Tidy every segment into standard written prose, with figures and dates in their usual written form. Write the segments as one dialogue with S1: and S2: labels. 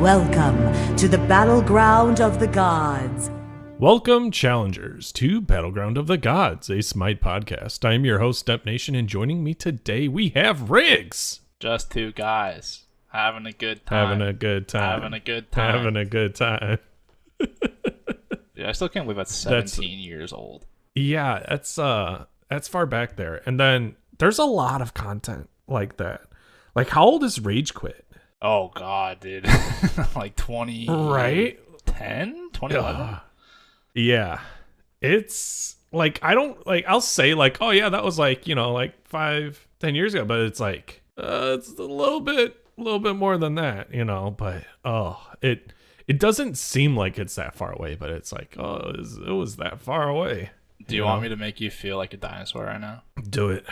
S1: Welcome to the battleground of the gods.
S2: Welcome, challengers, to Battleground of the Gods, a Smite podcast. I'm your host, Step Nation, and joining me today we have Riggs.
S3: Just two guys having a good time.
S2: Having a good time.
S3: Dude, I still can't believe that's 17 years old.
S2: Yeah, that's far back there. And then there's a lot of content like that. Like, how old is Rage Quit?
S3: Oh, God, dude. Like 20...
S2: Right?
S3: 10? 2011?
S2: Yeah. It's, like, I don't, like, I'll say, like, oh, yeah, that was, like, you know, like 5-10 years ago. But it's, like, it's a little bit more than that, you know. But, it doesn't seem like it's that far away. But it's like, it was that far away.
S3: Do you want me to make you feel like a dinosaur right now?
S2: Do it.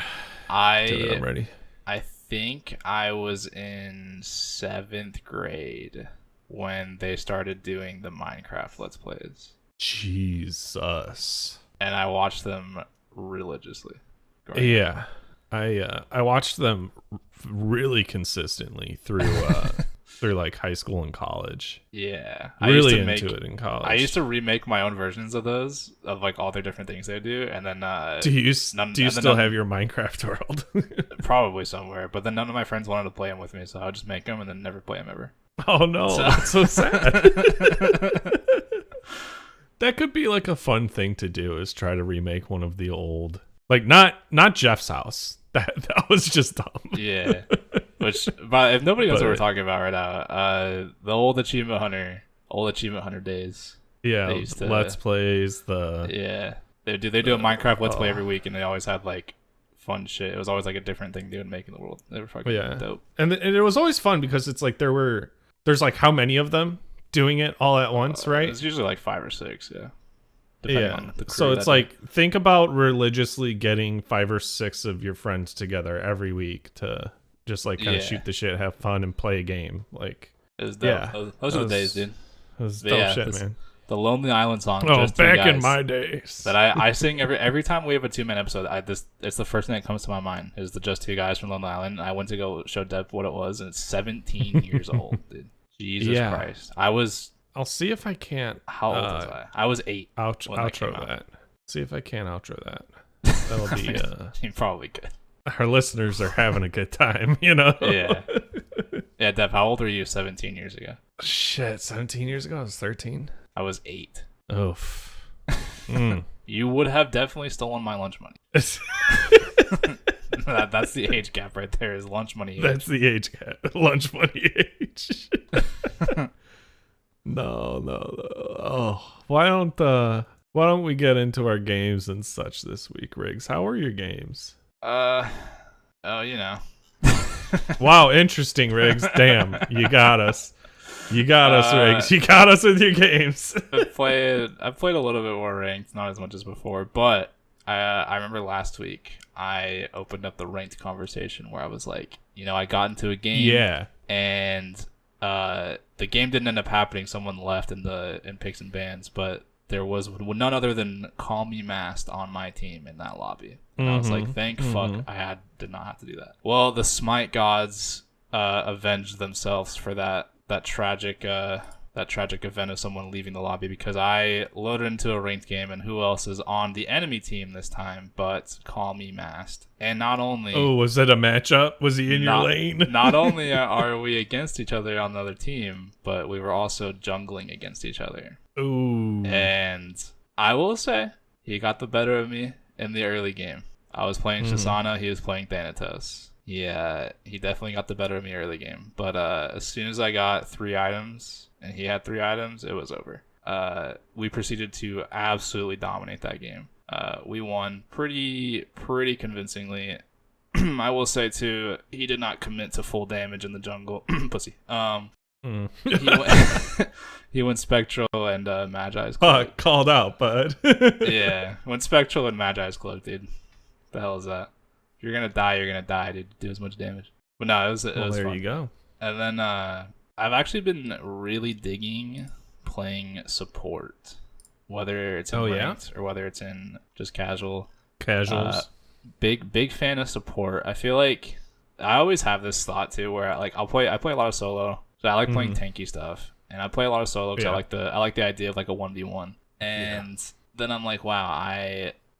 S2: I'm ready.
S3: I think I was in 7th grade when they started doing the Minecraft Let's Plays.
S2: Jesus.
S3: And I watched them religiously.
S2: Yeah. I watched them really consistently through through like high school and college.
S3: Yeah.
S2: Really into it in college.
S3: I used to remake my own versions of those, of like all their different things they do, and then
S2: do you still have your Minecraft world?
S3: Probably somewhere, but then none of my friends wanted to play them with me, so I would just make them and then never play them ever.
S2: Oh no, that's so sad. That could be like a fun thing to do, is try to remake one of the old, like not Jeff's house. That was just dumb.
S3: Yeah. But if nobody knows what we're talking about right now, the old Achievement Hunter days.
S2: Yeah, Let's Plays.
S3: They do a Minecraft Let's Play every week, and they always had like fun shit. It was always like a different thing they would make in the world. They were fucking dope.
S2: And it was always fun because it's like there's like how many of them doing it all at once, right?
S3: It's usually like 5 or 6, yeah.
S2: Yeah, so it's like, think about religiously getting 5 or 6 of your friends together every week to just like kind of shoot the shit, have fun, and play a game. Like,
S3: it was dope. Yeah, those are the days, dude.
S2: That was dope shit, man.
S3: The Lonely Island song.
S2: Oh,
S3: just
S2: back in my days.
S3: That I sing every time we have a 2-man episode. It's the first thing that comes to my mind is the Just Two Guys from Lonely Island. I went to go show Deb what it was, and it's 17 years old, dude. Jesus Christ.
S2: I'll see if I can't.
S3: How old was I? I was 8.
S2: Outro that. See if I can outro that. That'll be.
S3: You probably could.
S2: Our listeners are having a good time, you know.
S3: Yeah. Yeah, Dev. How old were you 17 years ago?
S2: Shit, 17 years ago I was 13.
S3: I was 8.
S2: Oof.
S3: You would have definitely stolen my lunch money. That's the age gap right there. Is lunch money age.
S2: That's the age gap. Lunch money age. No. Oh, why don't we get into our games and such this week, Riggs? How are your games?
S3: You know.
S2: Wow, interesting, Riggs. Damn, you got us. You got us, Riggs. You got us with your games.
S3: I've played a little bit more ranked, not as much as before, but I remember last week I opened up the ranked conversation where I was like, you know, I got into a game, and the game didn't end up happening. Someone left in picks and bans, but there was none other than Call Me Mast on my team in that lobby. And I was like, thank fuck I did not have to do that. Well, the Smite gods avenged themselves for that tragic event of someone leaving the lobby, because I loaded into a ranked game, and who else is on the enemy team this time but Call Me Mast. And not only...
S2: Oh, was it a matchup? Was he in your lane?
S3: Not only are we against each other on the other team, but we were also jungling against each other.
S2: Ooh.
S3: And I will say, he got the better of me in the early game. I was playing Shisana, he was playing Thanatos. Yeah, he definitely got the better of me early game. But as soon as I got 3 items, and he had 3 items, it was over. We proceeded to absolutely dominate that game. We won pretty convincingly. I will say too, he did not commit to full damage in the jungle. Pussy. He went Spectral and Magi's Cloak.
S2: Called out, bud.
S3: Yeah, went Spectral and Magi's Cloak, dude. The hell is that? If you're gonna die, you're gonna die, dude. Do as much damage. But no, it was
S2: there
S3: fun.
S2: You go.
S3: And then I've actually been really digging playing support, whether it's in ranked or whether it's in just casuals. Big fan of support. I feel like I always have this thought too, where I play a lot of solo, So I like playing tanky stuff, and I play a lot of solo because
S2: Yeah.
S3: I like the idea of like a 1v1. And then I'm like, wow,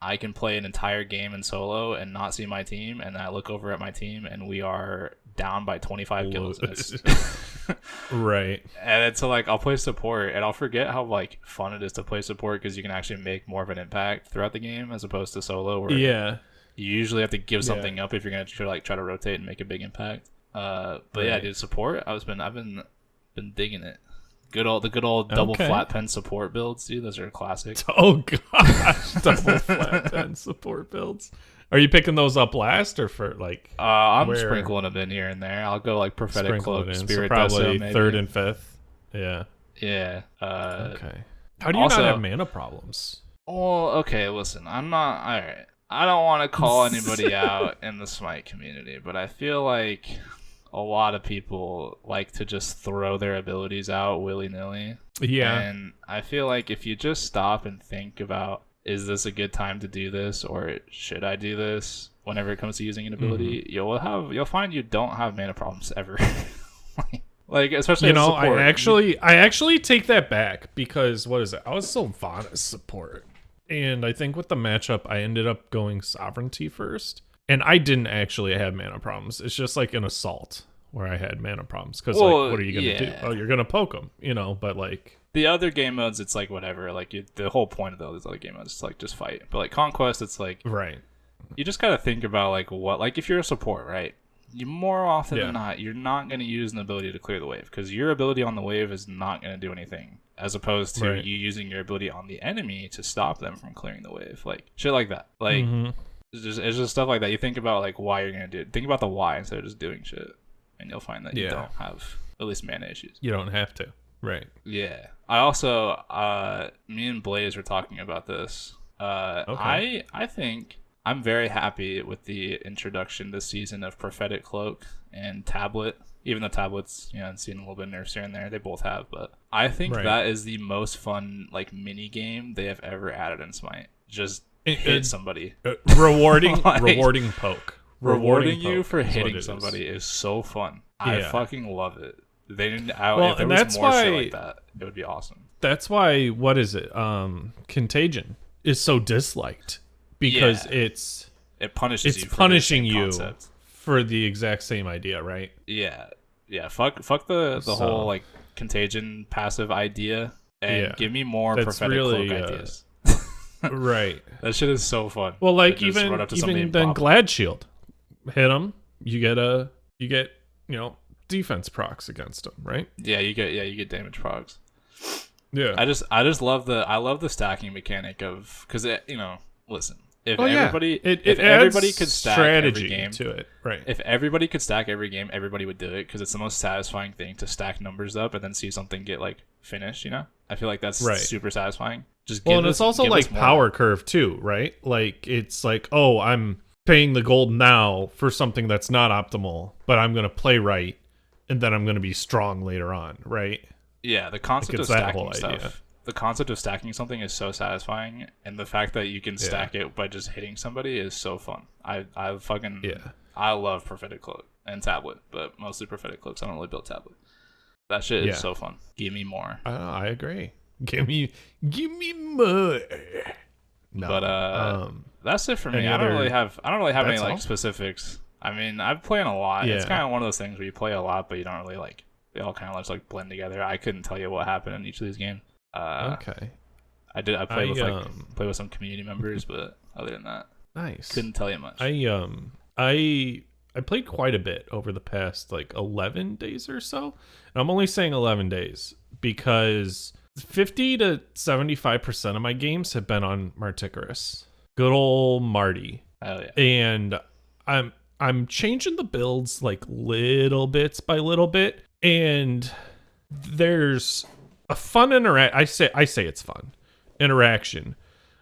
S3: I can play an entire game in solo and not see my team, and I look over at my team and we are down by 25 kills.
S2: Right.
S3: And so like I'll play support and I'll forget how like fun it is to play support because you can actually make more of an impact throughout the game as opposed to solo where you usually have to give something up if you're gonna try to rotate and make a big impact. But yeah, dude, support. I've been digging it. The good old double flat pen support builds, dude. Those are classic.
S2: Oh gosh, double flat pen support builds. Are you picking those up last or for like?
S3: I'm sprinkling them in here and there. I'll go like prophetic cloak, spirit,
S2: so probably
S3: Deso, maybe.
S2: third and fifth. Yeah.
S3: Yeah.
S2: Okay. How do you not have mana problems?
S3: Oh, okay. Listen, I'm not. All right. I don't want to call anybody out in the Smite community, but I feel like a lot of people like to just throw their abilities out willy-nilly.
S2: Yeah.
S3: And I feel like if you just stop and think about, is this a good time to do this or should I do this whenever it comes to using an ability, you'll find you don't have mana problems ever. Like especially support.
S2: I actually take that back because what is it? I was Sylvanas support. And I think with the matchup I ended up going sovereignty first. And I didn't actually have mana problems. It's just like an assault where I had mana problems. Because, like, what are you going to do? Oh, you're going to poke them, but, like...
S3: The other game modes, it's like, whatever. Like, the whole point of those other game modes is, like, just fight. But, like, Conquest, it's like...
S2: Right.
S3: You just got to think about, like, what... Like, if you're a support, right? You more often than not, you're not going to use an ability to clear the wave. Because your ability on the wave is not going to do anything. As opposed to you using your ability on the enemy to stop them from clearing the wave. Like, shit like that. Like... It's just stuff like that. You think about like why you're gonna do it. Think about the why instead of just doing shit, and you'll find that you don't have at least mana issues.
S2: You don't have to, right?
S3: Yeah. I also, me and Blaze were talking about this. I think I'm very happy with the introduction this season of Prophetic Cloak and Tablet. Even though Tablets, I've seen a little bit of nerfs here and there. They both have, but I think that is the most fun like mini game they have ever added in Smite. Just hit somebody.
S2: Rewarding poke.
S3: Rewarding you for hitting somebody is so fun. I fucking love it. They didn't. If there was more shit like that, it would be awesome.
S2: That's why. What is it? Contagion is so disliked because it punishes you. It's punishing you for the exact same idea, right?
S3: Yeah. Fuck the whole like Contagion passive idea, and give me more prophetic cloak ideas.
S2: Right.
S3: That shit is so fun.
S2: Well, like even then Glad Shield. Hit them, you get defense procs against them, right?
S3: Yeah, you get damage procs.
S2: Yeah.
S3: I just love the stacking mechanic of cuz listen. If everybody could stack
S2: strategy
S3: every game
S2: to it, right?
S3: If everybody could stack every game, everybody would do it because it's the most satisfying thing to stack numbers up and then see something get like finished. I feel like that's super satisfying.
S2: And it's also like power curve too, right? Like it's like, oh, I'm paying the gold now for something that's not optimal, but I'm gonna play right, and then I'm gonna be strong later on, right?
S3: Yeah, the concept of stacking stuff. The concept of stacking something is so satisfying, and the fact that you can stack it by just hitting somebody is so fun. I love Prophetic Cloak and Tablet, but mostly Prophetic Cloaks. I don't really build Tablet. That shit is so fun. Give me more.
S2: I agree. Give me more. No,
S3: but that's it for me. I don't really have any like specifics. I mean, I've played a lot. Yeah. It's kind of one of those things where you play a lot, but you don't really like. They all kind of just like blend together. I couldn't tell you what happened in each of these games.
S2: Okay.
S3: I played with some community members, but other than that,
S2: nice.
S3: Couldn't tell you much.
S2: I played quite a bit over the past like 11 days or so. And I'm only saying 11 days because 50 to 75% of my games have been on Marticarus. Good old Marty.
S3: Oh yeah.
S2: And I'm changing the builds like little bits by little bit, and there's a fun I say it's fun interaction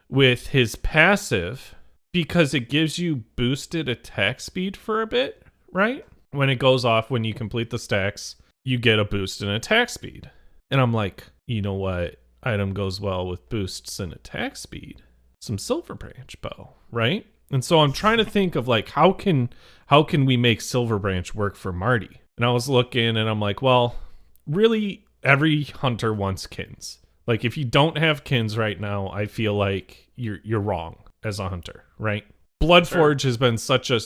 S2: with his passive because it gives you boosted attack speed for a bit, right? When it goes off when you complete the stacks, you get a boost in attack speed. And I'm like, you know what item goes well with boosts in attack speed? Some Silver Branch bow, right? And so I'm trying to think of like how can we make Silver Branch work for Marty? And I was looking and I'm like, well, really every hunter wants kins. Like if you don't have kins right now, I feel like you're wrong as a hunter, right? Bloodforge has been such a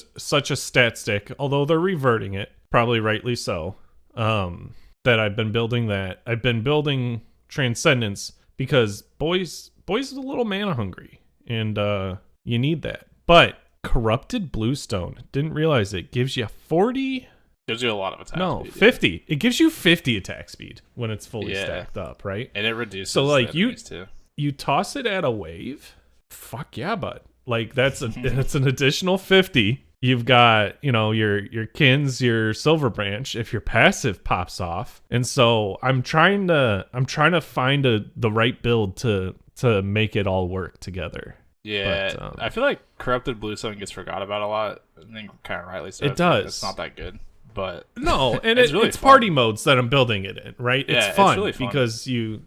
S2: stat stick, although they're reverting it, probably rightly so. That I've been building that. I've been building Transcendence because boys is a little mana hungry, and you need that. But Corrupted Bluestone, didn't realize it gives you 40.
S3: Gives you a lot of attack.
S2: No,
S3: speed,
S2: 50. Yeah. It gives you 50 attack speed when it's fully stacked up, right?
S3: And it reduces.
S2: So like
S3: too.
S2: You toss it at a wave. Fuck yeah, bud. Like that's it's an additional 50. You've got, your kins, your Silver Branch if your passive pops off. And so I'm trying to find the right build to make it all work together.
S3: Yeah, but, I feel like Corrupted Bluestone gets forgot about a lot. I think kind of rightly so.
S2: It does.
S3: It's not that good, but
S2: no, and
S3: it's really
S2: it's party modes that I'm building it in, right?
S3: Yeah,
S2: it's fun,
S3: really fun
S2: because you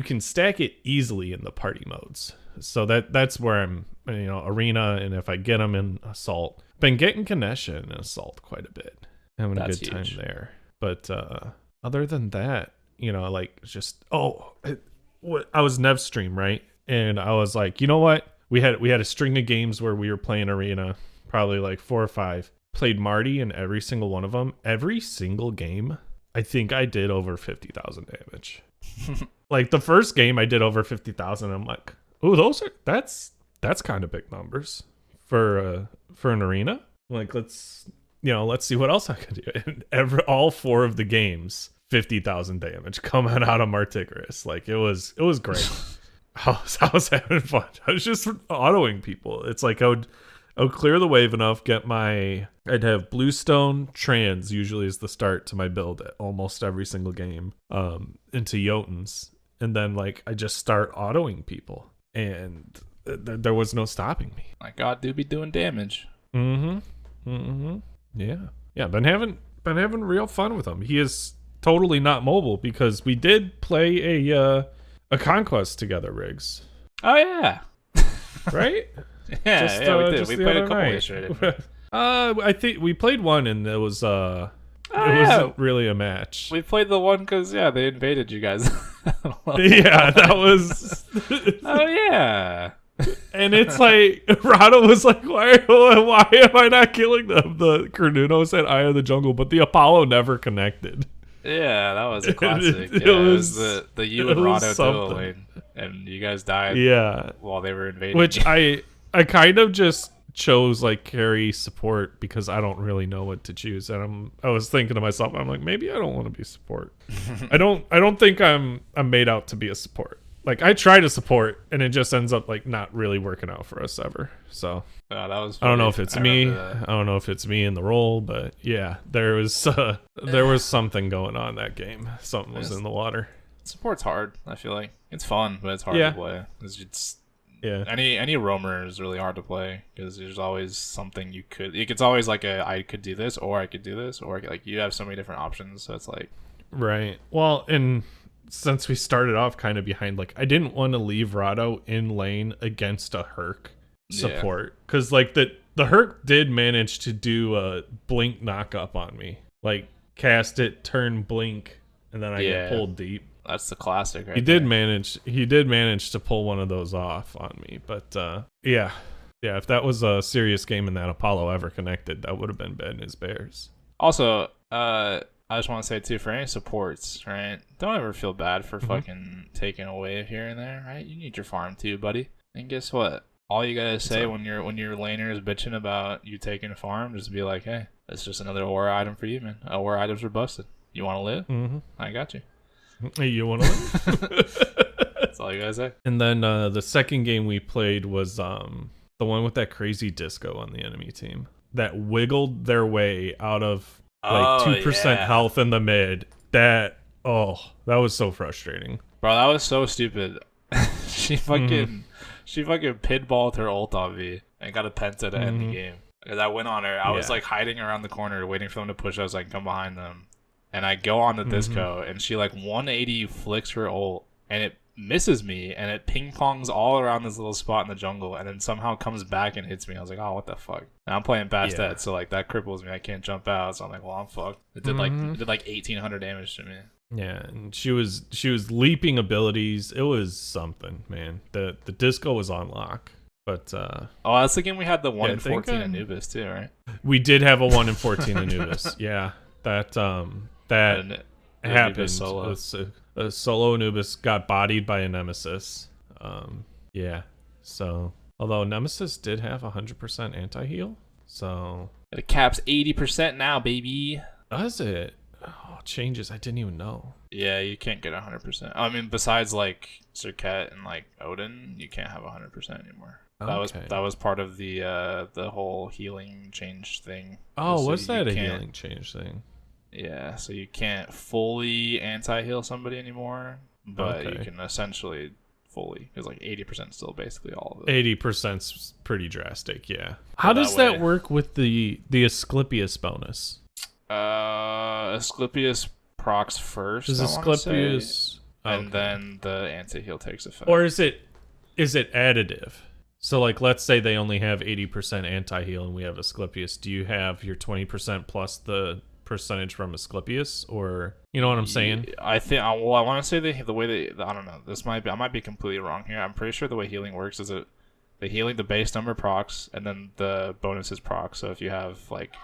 S2: can stack it easily in the party modes. So that's where I'm, arena, and if I get them in assault, been getting Ganesha in assault quite a bit, having a good time there. But other than that, like just I was Nev stream, right, and I was like, you know what? We had a string of games where we were playing arena, probably like 4 or 5. Played Marty in every single one of them. Every single game, I think I did over 50,000 damage. Like the first game, I did over 50,000. I'm like, ooh, that's kind of big numbers for an arena. Like let's see what else I can do. And all 4 of the games, 50,000 damage coming out of Martigerous. Like it was great. I was having fun. I was just autoing people. It's like I would clear the wave enough, I'd have Bluestone, Trans usually is the start to my build at almost every single game, into Jotuns. And then like I just start autoing people, and there was no stopping me.
S3: My God, do be doing damage.
S2: Yeah, been having real fun with him. He is totally not mobile because we did play a Conquest together, Riggs.
S3: Oh yeah,
S2: right?
S3: Yeah, we did. We played a couple yesterday.
S2: I think we played one, and it was it wasn't really a match.
S3: We played the one because they invaded you guys.
S2: Yeah, that was.
S3: Oh yeah.
S2: And it's like Rado was like, why am I not killing them? The Carnuno said Eye of the Jungle, but the Apollo never connected.
S3: Yeah, that was a classic. It was the you and Rado duel lane, and you guys died.
S2: Yeah,
S3: while they were invading.
S2: Which I kind of just chose like carry support because I don't really know what to choose, and I was thinking to myself, I'm like, maybe I don't want to be support. I don't think I'm made out to be a support. Like I try to support, and it just ends up like not really working out for us ever. So
S3: that was.
S2: I don't know if it's me. I don't know if it's me in the role, but yeah, there was something going on that game. Something was in the water.
S3: Support's hard. I feel like it's fun, but it's hard to play. It's any roamer is really hard to play because there's always something you could. It's always like I could do this, or I could do this, or like you have so many different options. So it's like
S2: right. Well, and since we started off kind of behind, like I didn't want to leave Rado in lane against a Herc support because like the Herc did manage to do a blink knock up on me, like cast it, turn blink, and then I get pulled deep.
S3: That's the classic. Right
S2: he did manage to pull one of those off on me, but yeah, if that was a serious game and that Apollo ever connected, that would have been Bad News Bears.
S3: Also, I just want to say too, for any supports, right? Don't ever feel bad for fucking taking a wave here and there, right? You need your farm too, buddy. And guess what? All you gotta say when your laner is bitching about you taking a farm, just be like, hey, that's just another aura item for you, man. Aura items are busted. You want to live? Mm-hmm. I got you.
S2: You want to live?
S3: That's all you gotta say.
S2: And then the second game we played was the one with that crazy disco on the enemy team that wiggled their way out of like 2% health in the mid. That was so frustrating,
S3: bro. That was so stupid. She fucking pinballed her ult on me and got a penta to end the game. Because I went on her. I was like hiding around the corner waiting for them to push us. I can come behind them, and I go on the disco, and she like 180 flicks her ult, and it misses me, and it ping pongs all around this little spot in the jungle, and then somehow comes back and hits me. I was like, oh, what the fuck? And I'm playing Bastet, so like that cripples me. I can't jump out, so I'm like, well, I'm fucked. It did like 1,800 damage to me.
S2: Yeah, and she was leaping abilities. It was something, man. The disco was on lock. But
S3: oh, that's the game we had the 1 in 14
S2: I
S3: Anubis too, right?
S2: We did have a 1 in 14 Anubis. Yeah. That happened.
S3: Solo.
S2: A solo Anubis got bodied by a Nemesis. Yeah. So, although Nemesis did have 100% anti-heal, so
S3: It caps 80% now, baby.
S2: does it? Oh, changes. I didn't even know.
S3: Yeah, you can't get 100%. I mean, besides like Serket and like Odin, you can't have 100% anymore.
S2: Okay.
S3: That was part of the whole healing change thing.
S2: Oh,
S3: So
S2: was that
S3: you
S2: a
S3: can't-
S2: healing change thing?
S3: Yeah, so you can't fully anti-heal somebody anymore, but
S2: Okay.
S3: you can essentially fully, because like 80% is still basically all of it.
S2: 80%'s pretty drastic, yeah. How
S3: that
S2: does that
S3: way-
S2: work with the Asclepius bonus?
S3: Asclepius procs first,
S2: Does
S3: I wanna say,
S2: Asclepius
S3: and
S2: okay.
S3: then the anti-heal takes effect.
S2: Or is it additive? So like let's say they only have 80% anti-heal and we have Asclepius. Do you have your 20% plus the percentage from Asclepius, or you know what I'm saying?
S3: I think. Well, I want to say the way that I don't know. I might be completely wrong here. I'm pretty sure the way healing works is the healing, the base number procs, and then the bonuses procs. So if you have like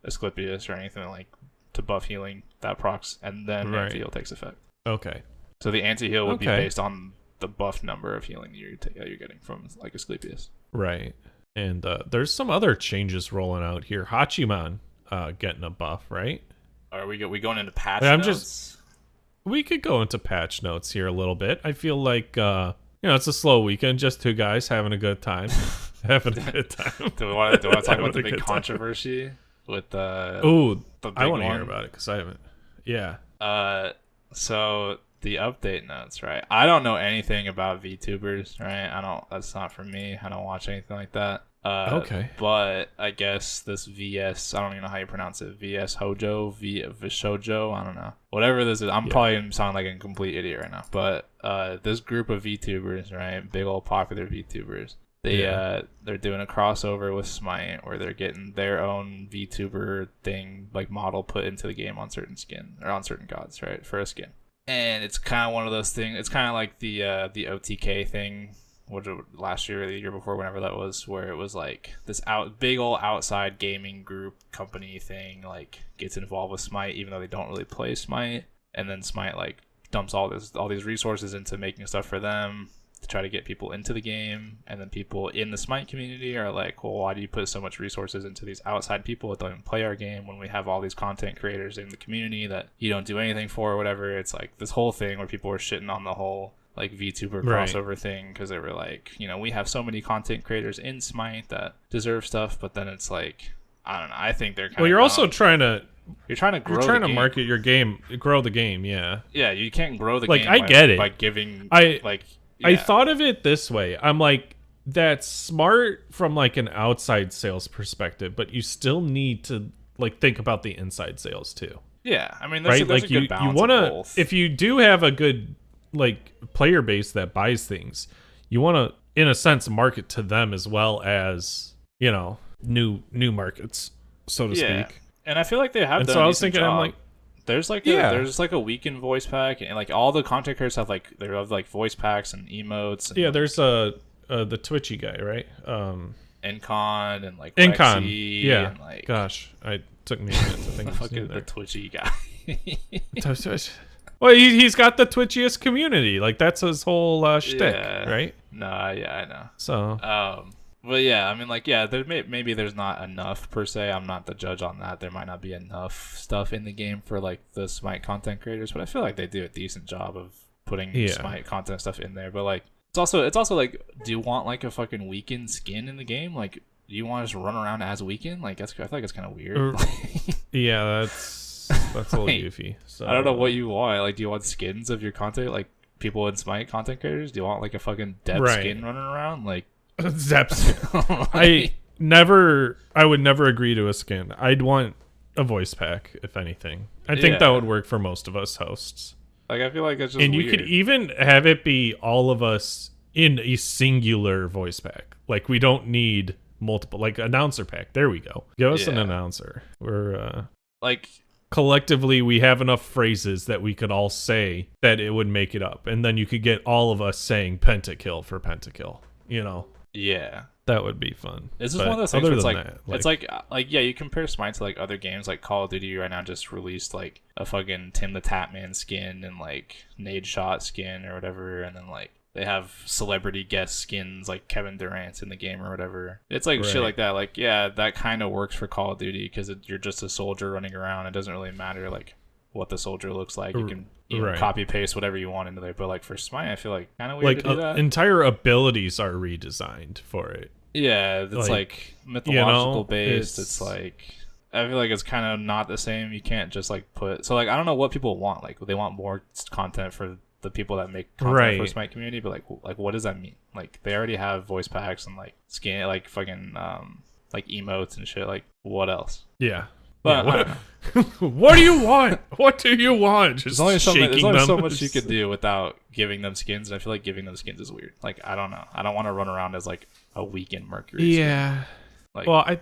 S3: Asclepius or anything like to buff healing, that procs, and then
S2: Right.
S3: anti-heal takes effect.
S2: Okay.
S3: So the anti-heal would be
S2: Okay.
S3: based on the buff number of healing you're getting from like Asclepius.
S2: Right. And there's some other changes rolling out here. Hachiman getting a buff, right?
S3: Are we going into patch
S2: I'm
S3: notes?
S2: We could go into patch notes here a little bit. I feel like it's a slow weekend, just two guys having a good time. having a good time.
S3: Do we want to talk
S2: Having
S3: about the
S2: a
S3: big
S2: good time.
S3: controversy with the?
S2: Ooh,
S3: the big
S2: I want to hear
S3: one?
S2: about it because I haven't. Yeah.
S3: So the update notes, right? I don't know anything about VTubers, right? That's not for me. I don't watch anything like that.
S2: Okay.
S3: But I guess this VS, I don't even know how you pronounce it. VS Hojo, Vishojo, I don't know. Whatever this is, I'm probably gonna sound like a complete idiot right now. But this group of VTubers, right? Big old popular VTubers. They're doing a crossover with Smite where they're getting their own VTuber thing, like model, put into the game on certain skin or on certain gods, right? For a skin. And it's kind of one of those things. It's kind of like the OTK thing, last year or the year before, whenever that was, where it was like this big old outside gaming group company thing, like gets involved with Smite, even though they don't really play Smite, and then Smite like dumps all these resources into making stuff for them to try to get people into the game, and then people in the Smite community are like, well, why do you put so much resources into these outside people that don't even play our game when we have all these content creators in the community that you don't do anything for or whatever? It's like this whole thing where people were shitting on the whole like VTuber crossover thing, because they were like, we have so many content creators in Smite that deserve stuff, but then it's like, I don't know, I think they're kind of
S2: Well, you're also trying to market your game, grow the game, yeah.
S3: Yeah, you can't grow the
S2: like,
S3: game
S2: I get it.
S3: by giving
S2: I thought of it this way. I'm like, that's smart from like an outside sales perspective, but you still need to like think about the inside sales too.
S3: Yeah, I mean, there's
S2: right?
S3: a good balance
S2: want
S3: of
S2: to,
S3: both.
S2: if you do have a good like player base that buys things, you want to, in a sense, market to them as well as new markets, so to speak.
S3: And I feel like they have.
S2: And
S3: done
S2: so
S3: a
S2: I was
S3: decent
S2: thinking,
S3: job.
S2: I'm like,
S3: there's like a weekend voice pack, and like all the content creators have like they have like voice packs and emotes. And,
S2: there's the Twitchy guy, right?
S3: Incon and like
S2: Incon,
S3: Rexy,
S2: yeah.
S3: and, like,
S2: Gosh, I took me a minute to think of his
S3: fucking
S2: name
S3: the
S2: there.
S3: Twitchy guy.
S2: Well, he's got the twitchiest community. Like, that's his whole shtick, right?
S3: Nah, yeah, I know.
S2: So,
S3: but yeah, I mean, like, yeah, maybe there's not enough per se. I'm not the judge on that. There might not be enough stuff in the game for like the Smite content creators, but I feel like they do a decent job of putting Smite content stuff in there. But like, it's also like, do you want like a fucking weekend skin in the game? Like, do you want to just run around as weekend? Like, I feel like it's kind of weird.
S2: yeah, that's a little goofy. So
S3: I don't know what you want. Like, do you want skins of your content? Like, people in Smite content creators? Do you want like a fucking DEP skin running around? Like,
S2: Zeps. I would never agree to a skin. I'd want a voice pack, if anything. I think that would work for most of us hosts.
S3: Like, I feel like that's just
S2: and
S3: weird.
S2: you could even have it be all of us in a singular voice pack. Like, we don't need multiple, like announcer pack. There we go. Give us an announcer. We're
S3: like,
S2: collectively we have enough phrases that we could all say that it would make it up, and then you could get all of us saying pentakill for pentakill. You know?
S3: Yeah.
S2: That would be fun.
S3: This is one of those things where it's like,
S2: that,
S3: it's like, yeah, you compare Smite to like other games, like Call of Duty right now just released like a fucking Tim the Tatman skin and like Nade Shot skin or whatever, and then like they have celebrity guest skins like Kevin Durant's in the game or whatever. It's like shit like that. Like, yeah, that kind of works for Call of Duty because you're just a soldier running around. It doesn't really matter like what the soldier looks like. You can copy paste whatever you want into there. But like for Smite, I feel like kind of weird to do that.
S2: Entire abilities are redesigned for it.
S3: Yeah, it's like mythological based. It's like I feel like it's kind of not the same. You can't just like put so like I don't know what people want. Like they want more content for the people that make content for Smite community, but like what does that mean? Like they already have voice packs and like skin like fucking like emotes and shit. Like what else?
S2: Yeah. But what do you want? What do you want? Just
S3: there's only so much you could do without giving them skins, and I feel like giving them skins is weird. Like I don't know. I don't want to run around as like a weekend Mercury.
S2: Yeah.
S3: Skin. Like,
S2: well, I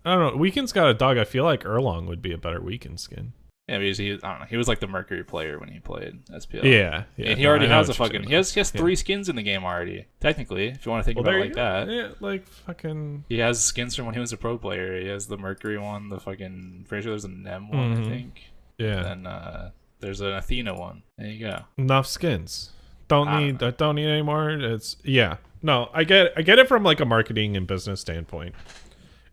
S2: don't know. Weekend's got a dog. I feel like Erlong would be a better weekend skin.
S3: Yeah, because I don't know. He was like the Mercury player when he played SPL.
S2: Yeah.
S3: And he already has a fucking. He has 3 skins in the game already. Technically, if you want to think about it like that.
S2: Yeah, like fucking.
S3: He has skins from when he was a pro player. He has the Mercury one, the fucking. Pretty sure there's a Nem one, I think.
S2: Yeah.
S3: And then there's an Athena one. There you go.
S2: Enough skins. Don't need any more. It's No, I get it from like a marketing and business standpoint.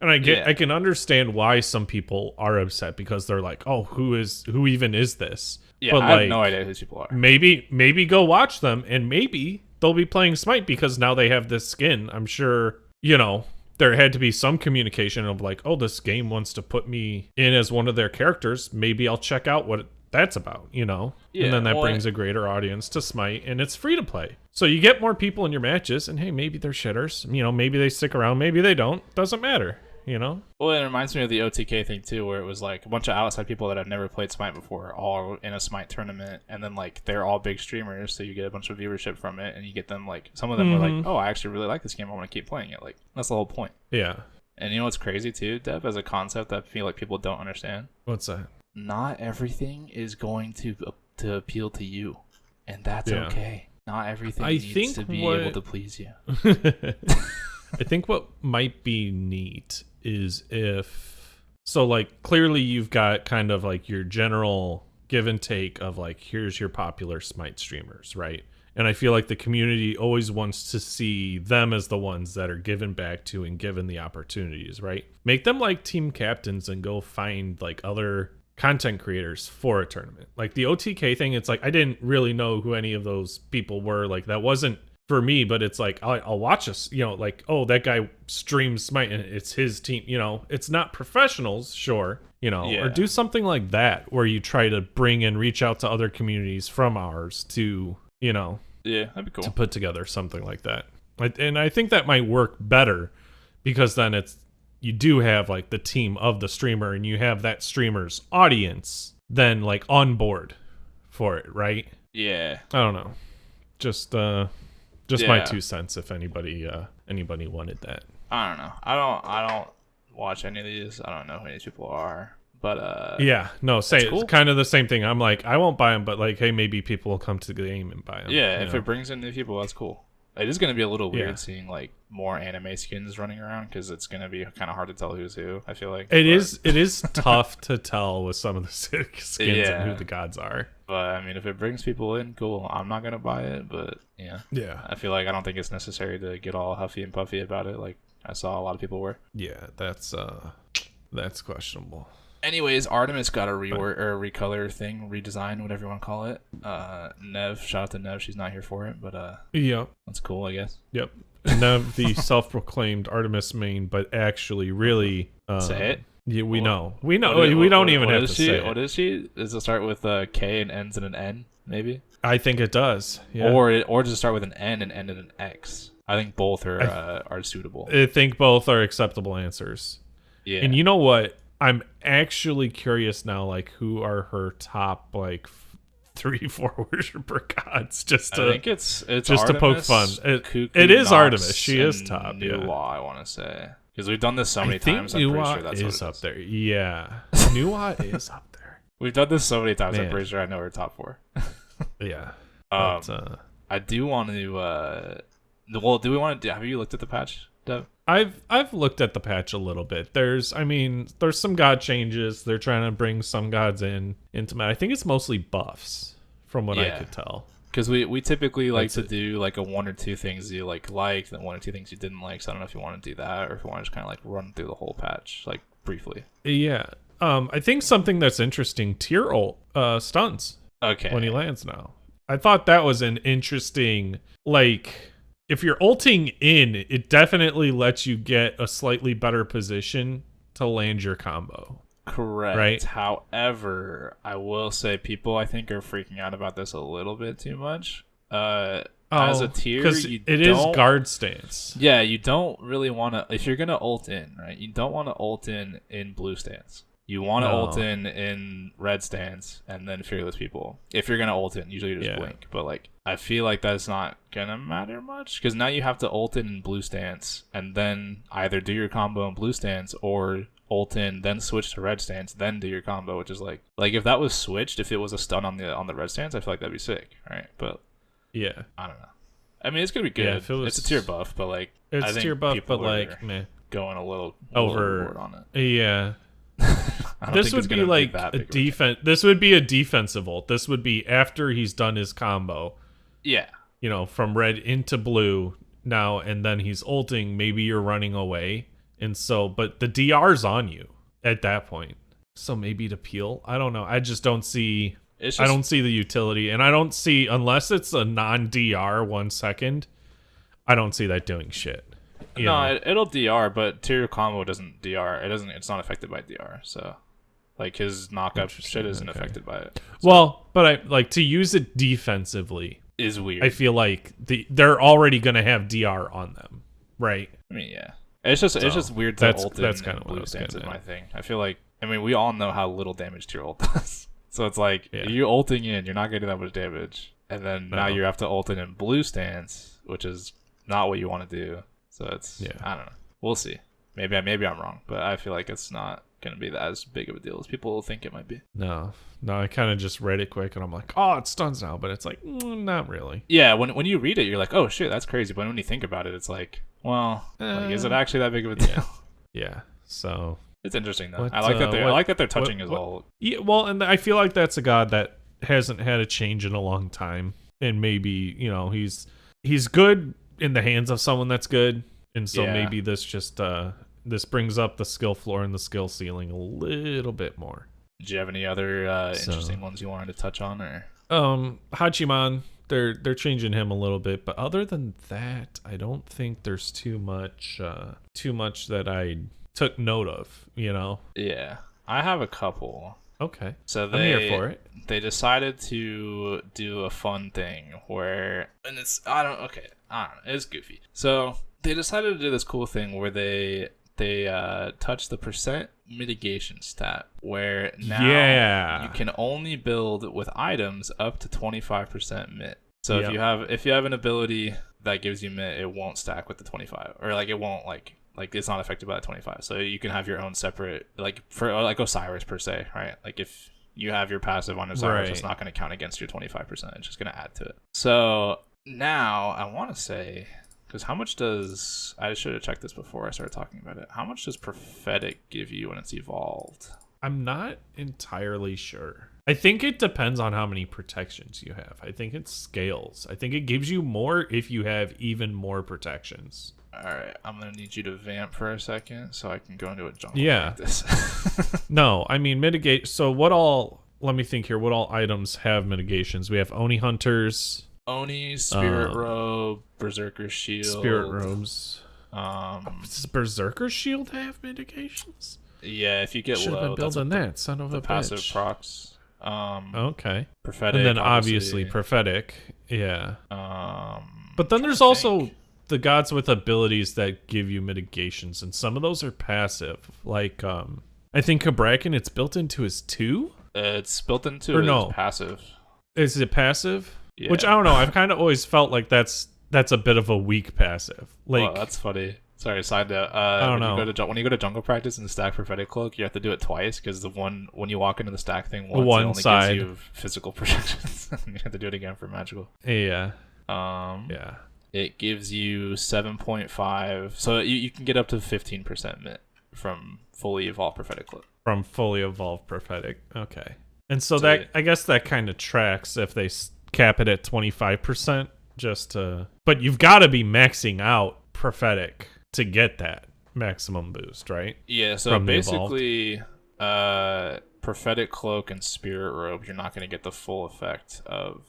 S2: And I can understand why some people are upset because they're like, "Oh, who even is this?"
S3: Yeah,
S2: but
S3: I have no idea who these people are.
S2: Maybe go watch them, and maybe they'll be playing Smite because now they have this skin. I'm sure there had to be some communication of like, "Oh, this game wants to put me in as one of their characters. Maybe I'll check out what that's about." Yeah, and then that brings a greater audience to Smite, and it's free to play. So you get more people in your matches, and hey, maybe they're shitters. Maybe they stick around, maybe they don't. Doesn't matter.
S3: Well, it reminds me of the OTK thing too, where it was like a bunch of outside people that have never played Smite before, all in a Smite tournament, and then like they're all big streamers, so you get a bunch of viewership from it, and you get them like some of them were like, "Oh, I actually really like this game. I want to keep playing it." Like that's the whole point.
S2: Yeah.
S3: And you know what's crazy too, Deb, as a concept that I feel like people don't understand.
S2: What's that?
S3: Not everything is going to appeal to you, and that's okay. Not everything needs to be able to please you.
S2: I think what might be neat is like clearly you've got kind of like your general give and take of like here's your popular Smite streamers, right? And I feel like the community always wants to see them as the ones that are given back to and given the opportunities, right? Make them like team captains and go find like other content creators for a tournament. Like the OTK thing, it's like I didn't really know who any of those people were. Like that wasn't for me, but it's like I'll watch us, like, oh, that guy streams Smite and it's his team, it's not professionals, sure, or do something like that where you try to bring and reach out to other communities from ours to, that'd
S3: be cool
S2: to put together something like that. And I think that might work better because then you do have like the team of the streamer and you have that streamer's audience then like on board for it, right?
S3: Yeah.
S2: I don't know. Just my 2 cents if anybody wanted that.
S3: I don't know. I don't watch any of these. I don't know who these people are. But
S2: it's kind of the same thing. I'm like, I won't buy them, but like, hey, maybe people will come to the game and buy them.
S3: Yeah, if it brings in new people, that's cool. It is going to be a little weird seeing like more anime skins running around because it's going to be kind of hard to tell who's who. I feel like it
S2: is tough to tell with some of the skins and who the gods are.
S3: But I mean, if it brings people in, cool. I'm not gonna buy it, but yeah. I feel like I don't think it's necessary to get all huffy and puffy about it. Like I saw a lot of people were.
S2: Yeah, that's questionable.
S3: Anyways, Artemis got a recolor thing, redesign, whatever you want to call it. Nev, shout out to Nev. She's not here for it, but that's cool, I guess.
S2: Yep. Nev, the self-proclaimed Artemis main, but actually really
S3: say it.
S2: Yeah, we know. We don't even have to say it.
S3: What is she? Does it start with a K and ends in an N? Maybe.
S2: I think it does. Yeah.
S3: Or does it start with an N and end in an X? I think both are suitable.
S2: I think both are acceptable answers.
S3: Yeah.
S2: And you know what? I'm actually curious now, like who are her top like 3-4 worshiper gods? Just to,
S3: I think it's
S2: just
S3: Artemis,
S2: to poke fun. It is
S3: Nox,
S2: Artemis. She is top.
S3: Nuwa, I want to say. Because we've done this so many times, I'm pretty sure that's
S2: is
S3: what
S2: up there. Yeah, Nuwa is up there.
S3: We've done this so many times.
S2: Man.
S3: I'm pretty sure I know our top 4.
S2: Yeah.
S3: I do want to. Well, do we want to? Have you looked at the patch, Dev?
S2: I've looked at the patch a little bit. There's some god changes. They're trying to bring some gods into Meta. I think it's mostly buffs, from what I could tell.
S3: Because we typically like to do like a 1 or 2 things you liked, and 1 or 2 things you didn't like. So I don't know if you want to do that, or if you want to just kind of like run through the whole patch like briefly.
S2: Yeah. I think something that's interesting, tier ult stuns.
S3: Okay.
S2: When he lands now. I thought that was an interesting, like, if you're ulting in, it definitely lets you get a slightly better position to land your combo.
S3: Correct.
S2: Right?
S3: However, I will say people I think are freaking out about this a little bit too much. As a tier,
S2: because it is guard stance.
S3: Yeah, you don't really want to, if you're going to ult in, right? You don't want to ult in blue stance. You want to ult in red stance and then fearless people. If you're going to ult in, usually you just blink. But like, I feel like that's not going to matter much because now you have to ult in blue stance and then either do your combo in blue stance or ult in, then switch to red stance, then do your combo, which is like if that was switched, if it was a stun on the red stance, I feel like that'd be sick, right? But
S2: yeah,
S3: I don't know. I mean, it's gonna be good. Yeah, it's a tier buff, but like
S2: it's a tier buff, but like meh,
S3: going a little
S2: overboard
S3: on it.
S2: Yeah. This would be like a defense. This would be a defensive ult. This would be after he's done his combo.
S3: Yeah.
S2: You know, from red into blue now, and then he's ulting. Maybe you're running away, and so, but the DR's on you at that point. So maybe to peel. I don't know. I just don't see. I don't see the utility, and I don't see, unless it's a non-DR 1 second. I don't see that doing shit.
S3: It'll DR, but tier combo doesn't DR. It's not affected by DR. So, like his knockup shit isn't affected by it. So.
S2: Well, but I like to use it defensively
S3: is weird.
S2: I feel like they're already gonna have DR on them, right?
S3: I mean, yeah. It's just weird to ult
S2: that's
S3: in
S2: kind of
S3: blue stance is my thing. I feel like we all know how little damage tier ult does. So it's like you ulting in, you're not getting that much damage, and then now you have to ult in blue stance, which is not what you want to do. So it's I don't know. We'll see. Maybe I'm wrong, but I feel like it's not gonna be as big of a deal as people think it might be.
S2: No. I kind of just read it quick, and I'm like, oh, it stuns now, but it's like not really.
S3: Yeah, when you read it, you're like, oh shit, that's crazy. But when you think about it, it's like, well, is it actually that big of a deal?
S2: Yeah. So.
S3: It's interesting though. I like that they're touching his ult.
S2: Yeah, well, and I feel like that's a god that hasn't had a change in a long time, and maybe he's good in the hands of someone that's good, and so maybe this just this brings up the skill floor and the skill ceiling a little bit more.
S3: Did you have any other interesting ones you wanted to touch on, or
S2: Hachiman? They're changing him a little bit, but other than that, I don't think there's too much that I took note of,
S3: Yeah, I have a couple.
S2: Okay,
S3: so
S2: I'm here for it.
S3: They decided to do a fun thing where, and I don't know, it's goofy. So they decided to do this cool thing where they touch the percent mitigation stat, where now you can only build with items up to 25% mit. So if you have an ability that gives you mit, it won't stack with the 25, or like it won't like it's not affected by the 25. So you can have your own separate, like for like Osiris per se, right? Like if you have your passive on Osiris, it's not going to count against your 25%. It's just going to add to it. So now I want to say, because how much does, I should have checked this before I started talking about it. How much does prophetic give you when it's evolved?
S2: I'm not entirely sure. I think it depends on how many protections you have. I think it scales. I think it gives you more if you have even more protections.
S3: All right, I'm going to need you to vamp for a second so I can go into a jungle practice.
S2: No, I mean, mitigate. So let me think here. What all items have mitigations? We have Oni Hunters.
S3: Oni, Spirit Robe, Berserker Shield.
S2: Spirit Robes. Does Berserker Shield have mitigations?
S3: Yeah, if you get
S2: should
S3: low.
S2: Should have been building that, son of a bitch.
S3: Passive procs.
S2: Okay.
S3: Prophetic.
S2: And then obviously prophetic. Yeah. But then there's also the gods with abilities that give you mitigations, and some of those are passive. Like, I think Kabrakan, it's built into his 2?
S3: It's built into his passive.
S2: Is it passive?
S3: Yeah.
S2: Which, I don't know, I've kind of always felt like that's a bit of a weak passive. Like,
S3: that's funny. Sorry, side note.
S2: I don't know.
S3: When you go to jungle practice and stack prophetic cloak, you have to do it twice because the one when you walk into the stack thing once,
S2: one
S3: it only
S2: side
S3: gives you physical projections. You have to do it again for magical.
S2: Yeah.
S3: Yeah. It gives you 7.5, so you can get up to 15% mit from fully evolved prophetic cloak.
S2: From fully evolved prophetic. Okay. And so that I guess that kind of tracks if they cap it at 25%. But you've got to be maxing out prophetic to get that maximum boost, right?
S3: Yeah, so
S2: from
S3: basically prophetic cloak and spirit robe, you're not going to get the full effect of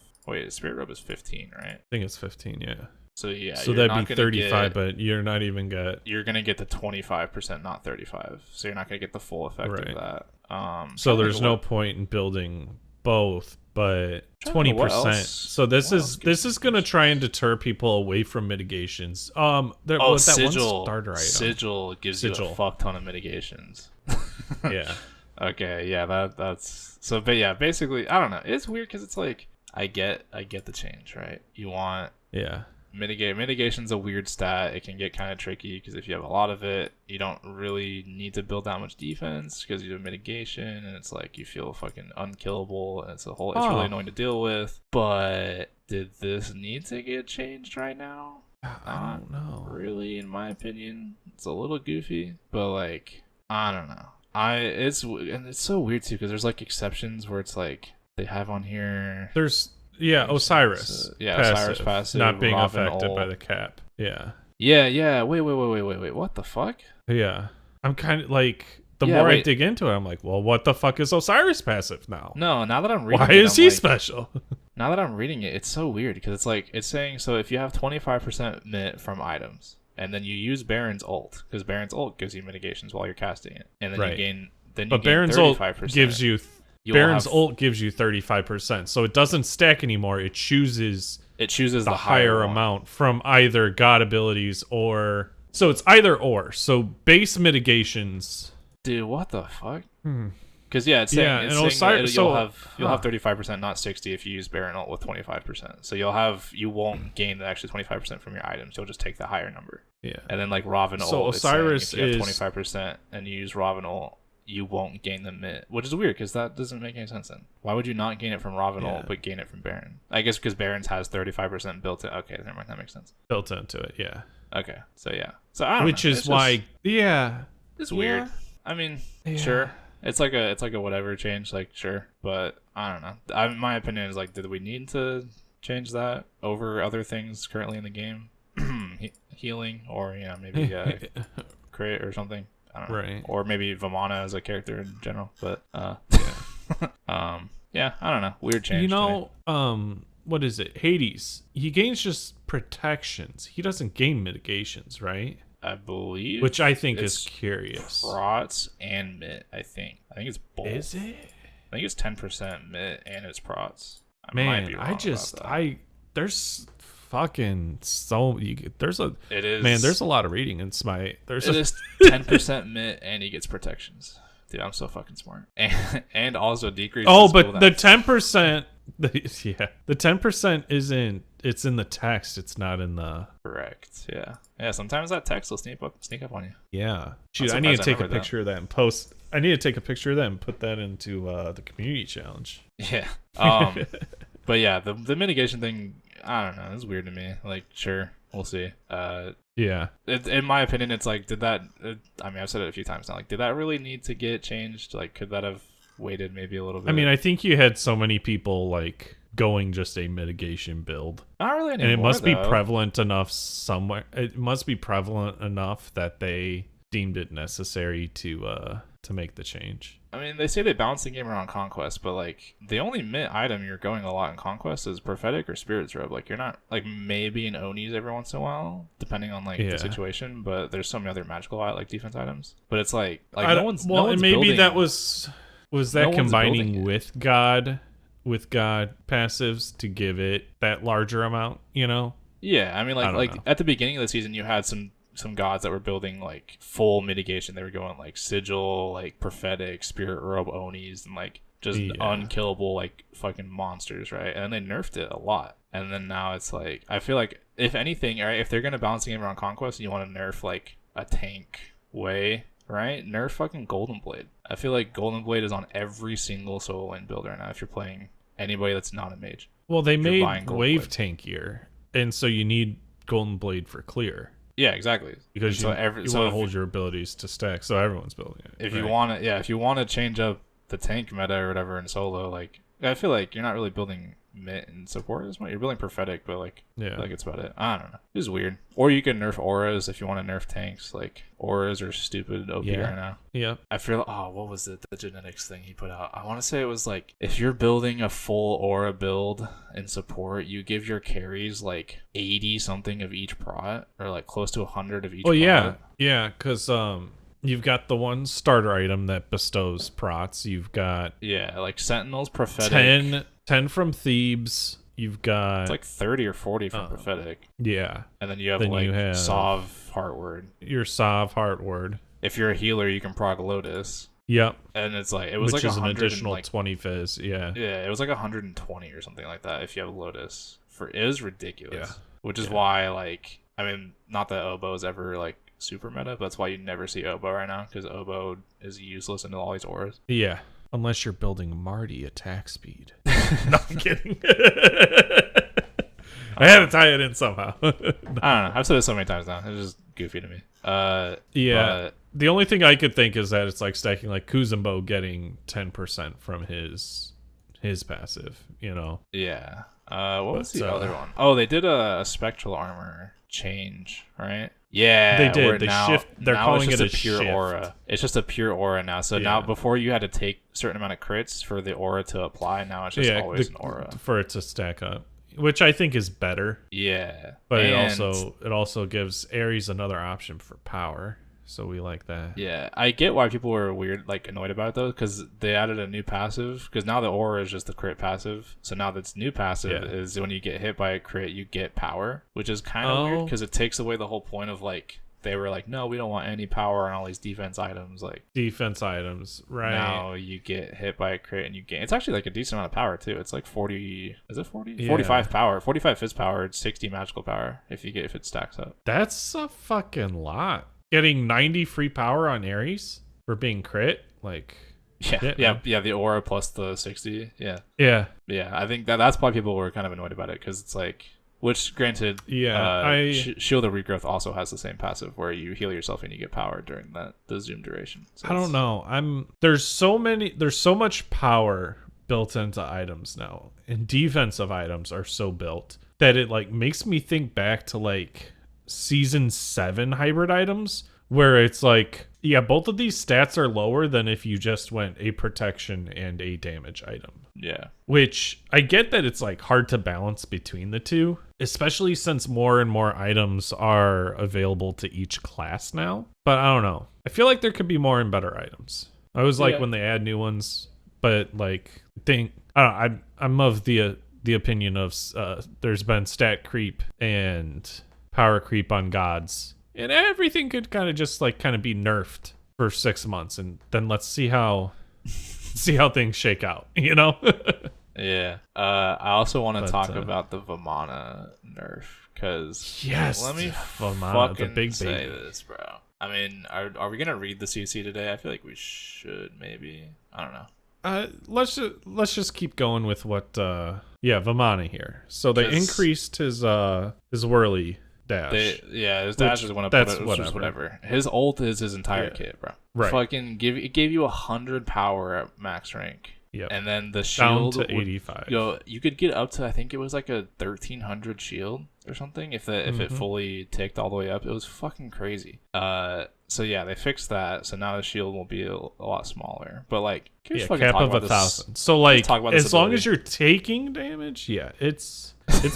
S3: spirit robe is 15, right?
S2: I think it's 15, yeah.
S3: So yeah,
S2: so that'd be 35, but you're not even you're
S3: going to get the 25%, not 35. So you're not going to get the full effect of that.
S2: So there's no point in building both, but 20%. So this is gonna try and deter people away from mitigations. That
S3: sigil.
S2: One starter item.
S3: Sigil gives you a fuck ton of mitigations.
S2: Yeah.
S3: Okay. Yeah. That's so. But yeah, basically, I don't know. It's weird because it's like I get the change, right? You want mitigation's a weird stat. It can get kind of tricky because if you have a lot of it, you don't really need to build that much defense because you have mitigation, and it's like you feel fucking unkillable, and it's really annoying to deal with. But did this need to get changed right now?
S2: I don't know.
S3: Really, in my opinion, it's a little goofy, but like I don't know. It's so weird too because there's like exceptions where it's like they have on here.
S2: There's Osiris.
S3: Osiris passive
S2: not being
S3: Robin
S2: affected
S3: ult.
S2: by the cap. Yeah.
S3: Yeah. Wait. What the fuck?
S2: Yeah. I'm kind of like more I dig into it, I'm like, well, what the fuck is Osiris passive now?
S3: No, now that I'm reading
S2: Why is he special?
S3: Now that I'm reading it, it's so weird because it's saying so if you have 25% mit from items and then you use Baron's ult because Baron's ult gives you mitigations while you're casting it, and then you gain
S2: Baron's
S3: 35%.
S2: Ult gives you Baron's ult gives you 35%, so it doesn't stack anymore. It chooses the higher amount from either god abilities or so it's either or. So base mitigations.
S3: Dude, what the fuck? Because it's saying,
S2: Osiris,
S3: you'll have 35%, not 60, if you use Baron ult with 25%. So you won't gain the extra 25% from your items. You'll just take the higher number.
S2: Yeah.
S3: And then like Robin ult,
S2: so Osiris
S3: if you have 25% and you use Robin ult, you won't gain the mit, which is weird because that doesn't make any sense then. Why would you not gain it from Robin ult but gain it from Baron? I guess because Baron's has 35% built in. Okay, never mind, that makes sense.
S2: Built into it, yeah.
S3: Okay, so yeah. So I don't know.
S2: Which is why,
S3: it's weird. I mean, sure. It's like a whatever change, like sure, but I don't know. My opinion is like, did we need to change that over other things currently in the game? Healing or maybe crit or something. I don't know.
S2: Right.
S3: Or maybe Vamana as a character in general, but I don't know. Weird change.
S2: What is it? Hades. He gains just protections. He doesn't gain mitigations, right?
S3: I believe.
S2: Which I think is curious.
S3: Prots and mit, I think. I think it's both.
S2: Is it?
S3: I think it's 10% mit and it's prots.
S2: There's fucking there's a lot of reading in Smite.
S3: It is 10% mit and he gets protections. Dude, I'm so fucking smart. And also decreases.
S2: Oh, but the 10%, the 10% isn't. It's in the text. It's not in the.
S3: Correct. Yeah. Sometimes that text will sneak up on you.
S2: Yeah. Shoot, I need to take a picture of that and post. I need to take a picture of that and put that into the community challenge.
S3: Yeah. But yeah, the mitigation thing, I don't know. It's weird to me. Like, sure, we'll see.
S2: Yeah.
S3: In my opinion, it's like, did that? I mean, I've said it a few times now. Like, did that really need to get changed? Like, could that have waited maybe a little bit?
S2: I mean, I think you had so many people like going just a mitigation build.
S3: Not really anymore,
S2: and it must be prevalent enough somewhere. It must be prevalent enough that they deemed it necessary to make the change.
S3: I mean, they say they balance the game around Conquest, but like the only mint item you're going a lot in Conquest is Prophetic or Spirit's Robe. Like you're not like maybe in Onis every once in a while, depending on like the situation. But there's so many other magical like defense items. But it's like no one's
S2: and maybe
S3: building,
S2: that was that combining with God passives to give it that larger amount.
S3: Yeah, I mean like at the beginning of the season you had some gods that were building like full mitigation. They were going like Sigil, like Prophetic, Spirit Robe, Onis, and like just unkillable like fucking monsters, right? And then they nerfed it a lot. And then now it's like, I feel like if anything, right, if they're gonna balance the game around Conquest and you want to nerf like a tank way, right? Nerf fucking Golden Blade. I feel like Golden Blade is on every single solo lane build right now if you're playing anybody that's not a mage.
S2: Well, they made wave tankier, and so you need Golden Blade for clear.
S3: Yeah, exactly.
S2: Because you want to hold your abilities to stack, so everyone's building it.
S3: If you want to, if you want to change up the tank meta or whatever in solo, like I feel like you're not really building Mitt and support as much. You're building prophetic, but like it's about it. I don't know. It's weird. Or you can nerf auras if you want to nerf tanks. Like auras are stupid OP right now.
S2: Yeah.
S3: I feel what was it? The genetics thing he put out. I want to say it was like if you're building a full aura build in support, you give your carries like 80 something of each prot, or like close to 100 of each.
S2: Oh yeah, because you've got the one starter item that bestows prots. You've got
S3: like Sentinels, prophetic.
S2: 10 from Thebes. You've got
S3: it's like 30 or 40 from prophetic.
S2: Yeah,
S3: and then you have Sov Heartward.
S2: Your Sov Heartward.
S3: If you're a healer, you can prog Lotus.
S2: Yep.
S3: And it's like
S2: which is an additional 20 fizz. Yeah,
S3: it was like 120 or something like that if you have Lotus. It was ridiculous.
S2: Yeah.
S3: Which is why, like, I mean, not that Oboe is ever like super meta, but that's why you never see Oboe right now, because Oboe is useless into all these auras.
S2: Yeah. Unless you're building Marty attack speed. No, I'm kidding. I had to tie it in somehow.
S3: I don't know. I've said it so many times now. It's just goofy to me.
S2: Yeah. The only thing I could think is that it's like stacking like Kuzumbo getting 10% from his passive, you know?
S3: Yeah. What was the other one? Oh, they did a spectral armor change, right? Yeah,
S2: they did. They're calling it a
S3: pure
S2: shift.
S3: aura. It's just a pure aura now. So now, before you had to take a certain amount of crits for the aura to apply. Now it's just always an aura
S2: for it to stack up, which I think is better.
S3: Yeah,
S2: but it also gives Ares another option for power. So we like that.
S3: Yeah, I get why people were annoyed about it though, because they added a new passive. Because now the aura is just the crit passive. So now this new passive is when you get hit by a crit, you get power, which is kind of weird because it takes away the whole point of like they were like, no, we don't want any power on all these defense items. Like
S2: defense items, right?
S3: Now you get hit by a crit and you gain. It's actually like a decent amount of power too. It's like 40. Is it 40? Yeah. 45 power. 45 fizz power. 60 magical power if it stacks up.
S2: That's a fucking lot. Getting 90 free power on Ares for being crit, like
S3: the aura plus the 60,
S2: yeah.
S3: I think that's why people were kind of annoyed about it, because it's like, which granted, Shield of Regrowth also has the same passive where you heal yourself and you get power during the zoom duration. So
S2: I don't know. There's so much power built into items now, and defensive items are so built that it like makes me think back to like season 7 hybrid items, where it's like, both of these stats are lower than if you just went a protection and a damage item.
S3: Yeah.
S2: Which I get that it's like hard to balance between the two, especially since more and more items are available to each class now. But I don't know. I feel like there could be more and better items. I always like when they add new ones, but like I'm of the opinion of there's been stat creep and power creep on gods, and everything could kind of be nerfed for 6 months, and then let's see how things shake out, you know?
S3: I also want to talk about the Vamana nerf, because let me
S2: Vamana,
S3: fucking
S2: the big
S3: say
S2: baby.
S3: this, bro. I mean, are we gonna read the CC today? I feel like we should, maybe. I don't know.
S2: Let's just keep going with what Vamana here. So they increased his whirly dash.
S3: His dash is whatever. His ult is his entire kit, bro.
S2: Right.
S3: Fucking it gave you 100 power at max rank.
S2: Yep.
S3: And then the shield
S2: down to 85.
S3: You could get up to, I think it was like a 1300 shield or something if it fully ticked all the way up. It was fucking crazy. So they fixed that. So now the shield will be a lot smaller. But like,
S2: cap of 1,000. So like, as long as you're taking damage, it's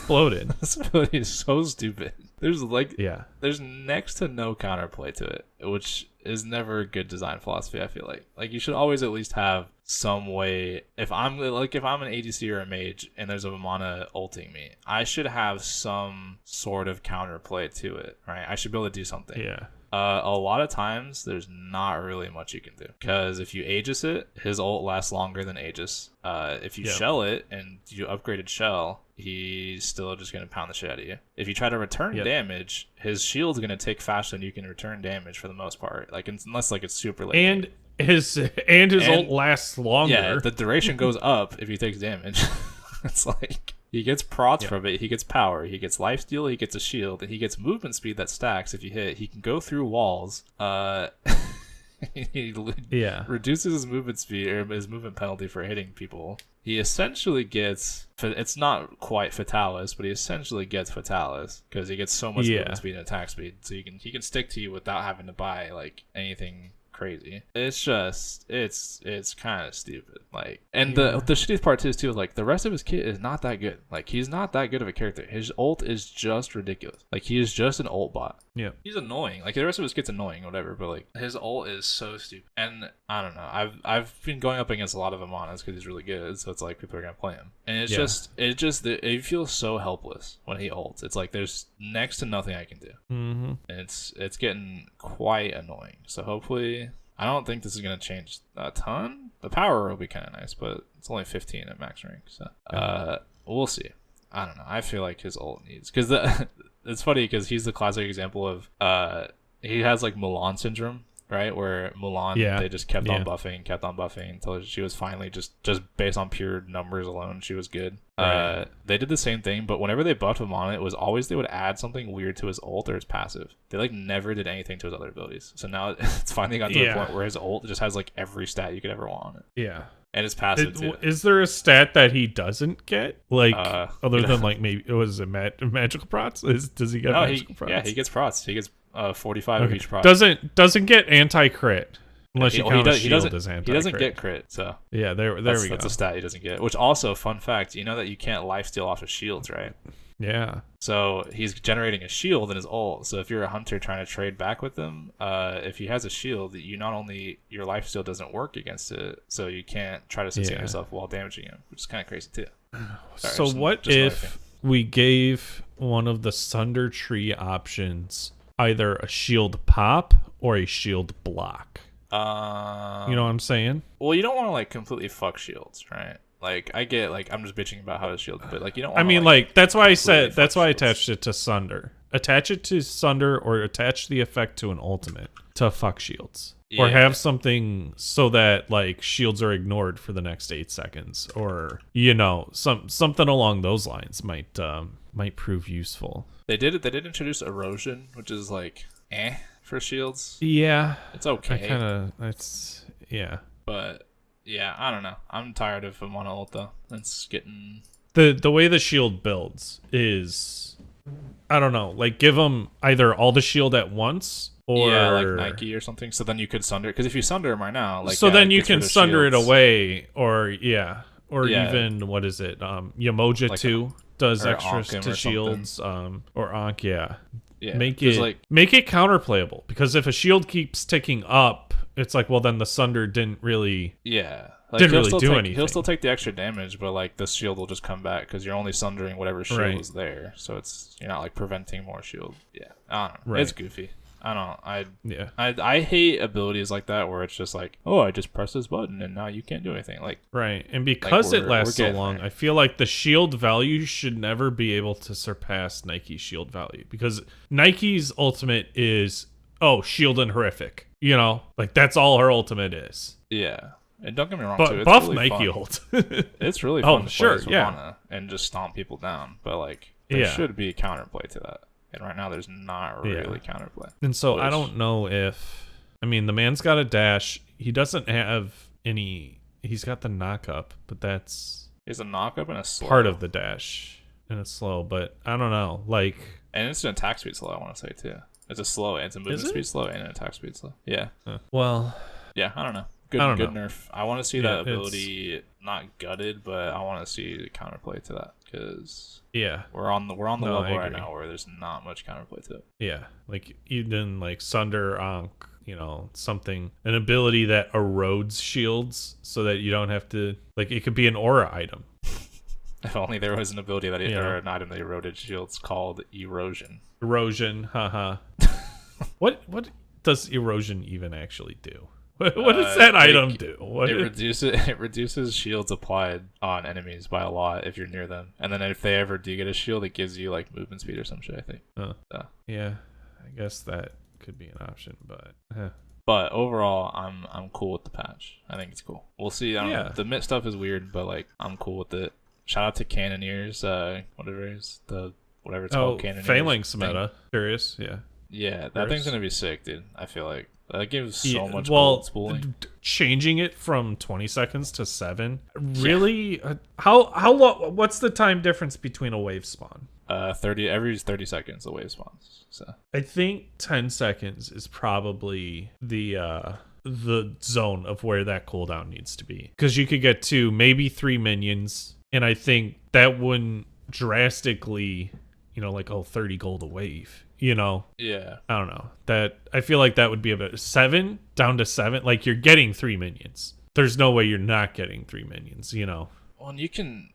S2: bloated.
S3: This ability is so stupid. There's next to no counterplay to it, which is never a good design philosophy. I feel like you should always at least have some way. If I'm an ADC or a mage and there's a Vamana ulting me, I should have some sort of counterplay to it, right? I should be able to do something.
S2: Yeah.
S3: A lot of times there's not really much you can do, because if you Aegis it, his ult lasts longer than Aegis. If you shell it and you upgraded shell, he's still just going to pound the shit out of you. If you try to return damage, his shield's going to tick faster than you can return damage for the most part, like unless like it's super late.
S2: And his ult lasts longer.
S3: Yeah, the duration goes up if he takes damage. It's like he gets prots from it, he gets power, he gets lifesteal, he gets a shield, and he gets movement speed that stacks if you hit. He can go through walls. He reduces his movement speed or his movement penalty for hitting people. He essentially gets, it's not quite Fatalis, but he essentially gets Fatalis because he gets so much movement speed and attack speed. So he can stick to you without having to buy like anything crazy. It's just it's kind of stupid. Like, and the shittiest part is too, like the rest of his kit is not that good. Like, he's not that good of a character. His ult is just ridiculous. Like, he is just an ult bot. Yeah, he's annoying. Like, the rest of his kit's annoying, whatever. But like, his ult is so stupid. And I don't know. I've been going up against a lot of Amanas because he's really good. So it's like people are gonna play him, and it feels so helpless when he ults. It's like there's next to nothing I can do. And it's getting quite annoying. So hopefully, I don't think this is going to change a ton. The power will be kind of nice, but it's only 15 at max rank. So we'll see. I don't know. I feel like his ult needs, because it's funny because he's the classic example of he has like Mulan syndrome, right? Where Mulan, they just kept on buffing until she was finally just based on pure numbers alone, she was good. Right. They did the same thing, but whenever they buffed him on it was always they would add something weird to his ult or his passive. They like never did anything to his other abilities. So now it's finally got to the point where his ult just has like every stat you could ever want on it. Yeah. And his passive too.
S2: Is there a stat that he doesn't get? Like, other than like maybe it was magical prots? Does he get magical prots?
S3: Yeah, he gets prots. He gets 45 of each prot.
S2: Doesn't get anti-crit. Unless you count
S3: he doesn't get crit, so
S2: yeah, there we go.
S3: That's a stat he doesn't get. Which also, fun fact, you know that you can't lifesteal off of shields, right?
S2: Yeah.
S3: So he's generating a shield in his ult. So if you're a hunter trying to trade back with him, if he has a shield, you not only your lifesteal doesn't work against it, so you can't try to sustain yourself while damaging him, which is kind of crazy too. Sorry,
S2: so what if we gave one of the Sunder tree options either a shield pop or a shield block? You know what I'm saying?
S3: Well, you don't want to like completely fuck shields, right? Like, I get, like, I'm just bitching about how his shield, but like, you don't want
S2: I mean, like that's why I said, that's why I attached it to Sunder. Attach it to Sunder or attach the effect to an ultimate to fuck shields. Or have something so that like shields are ignored for the next 8 seconds, or you know, something along those lines might prove useful.
S3: They did introduce erosion, which is like for shields.
S2: Yeah,
S3: it's okay.
S2: But
S3: yeah, I don't know. I'm tired of Amana ult though. It's getting
S2: the way the shield builds is, I don't know, like give them either all the shield at once. Or
S3: like Nike or something. So then you could Sunder, because if you Sunder him right now, like
S2: then you can Sunder it away, or even what is it? Yamoja like 2 does extras to shields, or Ankh, make it counterplayable, because if a shield keeps ticking up, it's like, well, then the Sunder didn't really do anything.
S3: He'll still take the extra damage, but like the shield will just come back because you're only Sundering whatever shield is there. So you're not like preventing more shield. Yeah, I don't know. Right. It's goofy. I hate abilities like that where it's just like, oh, I just press this button and now you can't do anything. Like,
S2: right. And because it lasts so long, I feel like the shield value should never be able to surpass Nike's shield value, because Nike's ultimate is, shield and horrific. You know, like that's all her ultimate is.
S3: Yeah. And don't get me wrong,
S2: but
S3: too. It's
S2: buff
S3: really
S2: Nike
S3: fun.
S2: ult.
S3: It's really fun to play as Ramana and just stomp people down. But like, there should be counterplay to that. And right now, there's not really counterplay.
S2: And so I don't know if, I mean, the man's got a dash. He doesn't have any. He's got the knock up, but that's.
S3: He has a knock up and a slow.
S2: Part of the dash, and it's slow. But I don't know, like.
S3: And it's an attack speed slow. I want to say too. It's a slow. It's a movement speed slow and an attack speed slow. Yeah.
S2: Well.
S3: Yeah, I don't know. Good nerf. I want to see that ability not gutted, but I want to see the counterplay to that, because we're on the level right now where there's not much counterplay to it.
S2: Yeah, like even like Sunder, Ankh, you know, something, an ability that erodes shields so that you don't have to, like, it could be an aura item.
S3: If only there was an ability that or an item that eroded shields called erosion.
S2: Erosion, haha. What does erosion even actually do? What does that item do?
S3: It reduces shields applied on enemies by a lot if you're near them, and then if they ever do get a shield, it gives you like movement speed or some shit, I think.
S2: Yeah, I guess that could be an option, but.
S3: But overall, I'm cool with the patch. I think it's cool. We'll see. I don't know. The mitt stuff is weird, but like I'm cool with it. Shout out to Cannoneers, whatever it's called, Cannoneers.
S2: Phalanx meta. Curious, yeah.
S3: Yeah, that thing's gonna be sick, dude. I feel like that gives so much gold spooling.
S2: Changing it from 20 seconds to 7, really? How long? What's the time difference between a wave spawn?
S3: 30 seconds the wave spawns. So
S2: I think 10 seconds is probably the zone of where that cooldown needs to be, because you could get 2, maybe 3 minions, and I think that wouldn't drastically, like 30 gold a wave.
S3: Yeah,
S2: I don't know, that I feel like that would be about 7 down to 7. Like, you're getting 3 minions. There's no way you're not getting 3 minions.
S3: Well, and you can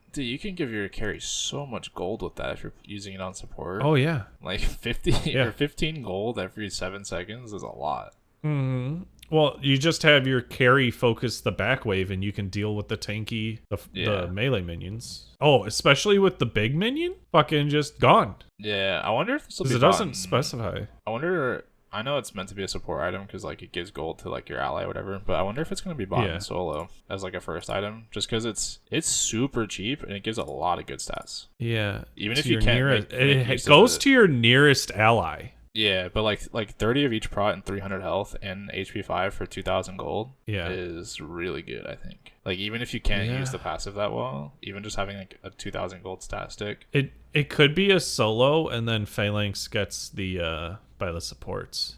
S3: give your carry so much gold with that if you're using it on support.
S2: Oh yeah,
S3: like 50 or 15 gold every 7 seconds is a lot.
S2: Mm-hmm. Well, you just have your carry focus the back wave, and you can deal with the tanky, the melee minions. Oh, especially with the big minion, fucking just gone.
S3: Yeah, I wonder if this will be.
S2: Because it doesn't specify. I know it's meant to be a support item because like it gives gold to like your ally or whatever, but I wonder if it's gonna be bought in solo as like a first item, just because it's super cheap and it gives a lot of good stats. Yeah,
S3: even if you can't,
S2: it goes to your nearest ally.
S3: Yeah, but like 30 of each prot and 300 health and HP 5 for 2,000 gold is really good, I think. Like, even if you can't use the passive that well, even just having like a 2,000 gold stat stick.
S2: It could be a solo, and then Phalanx gets the by the supports.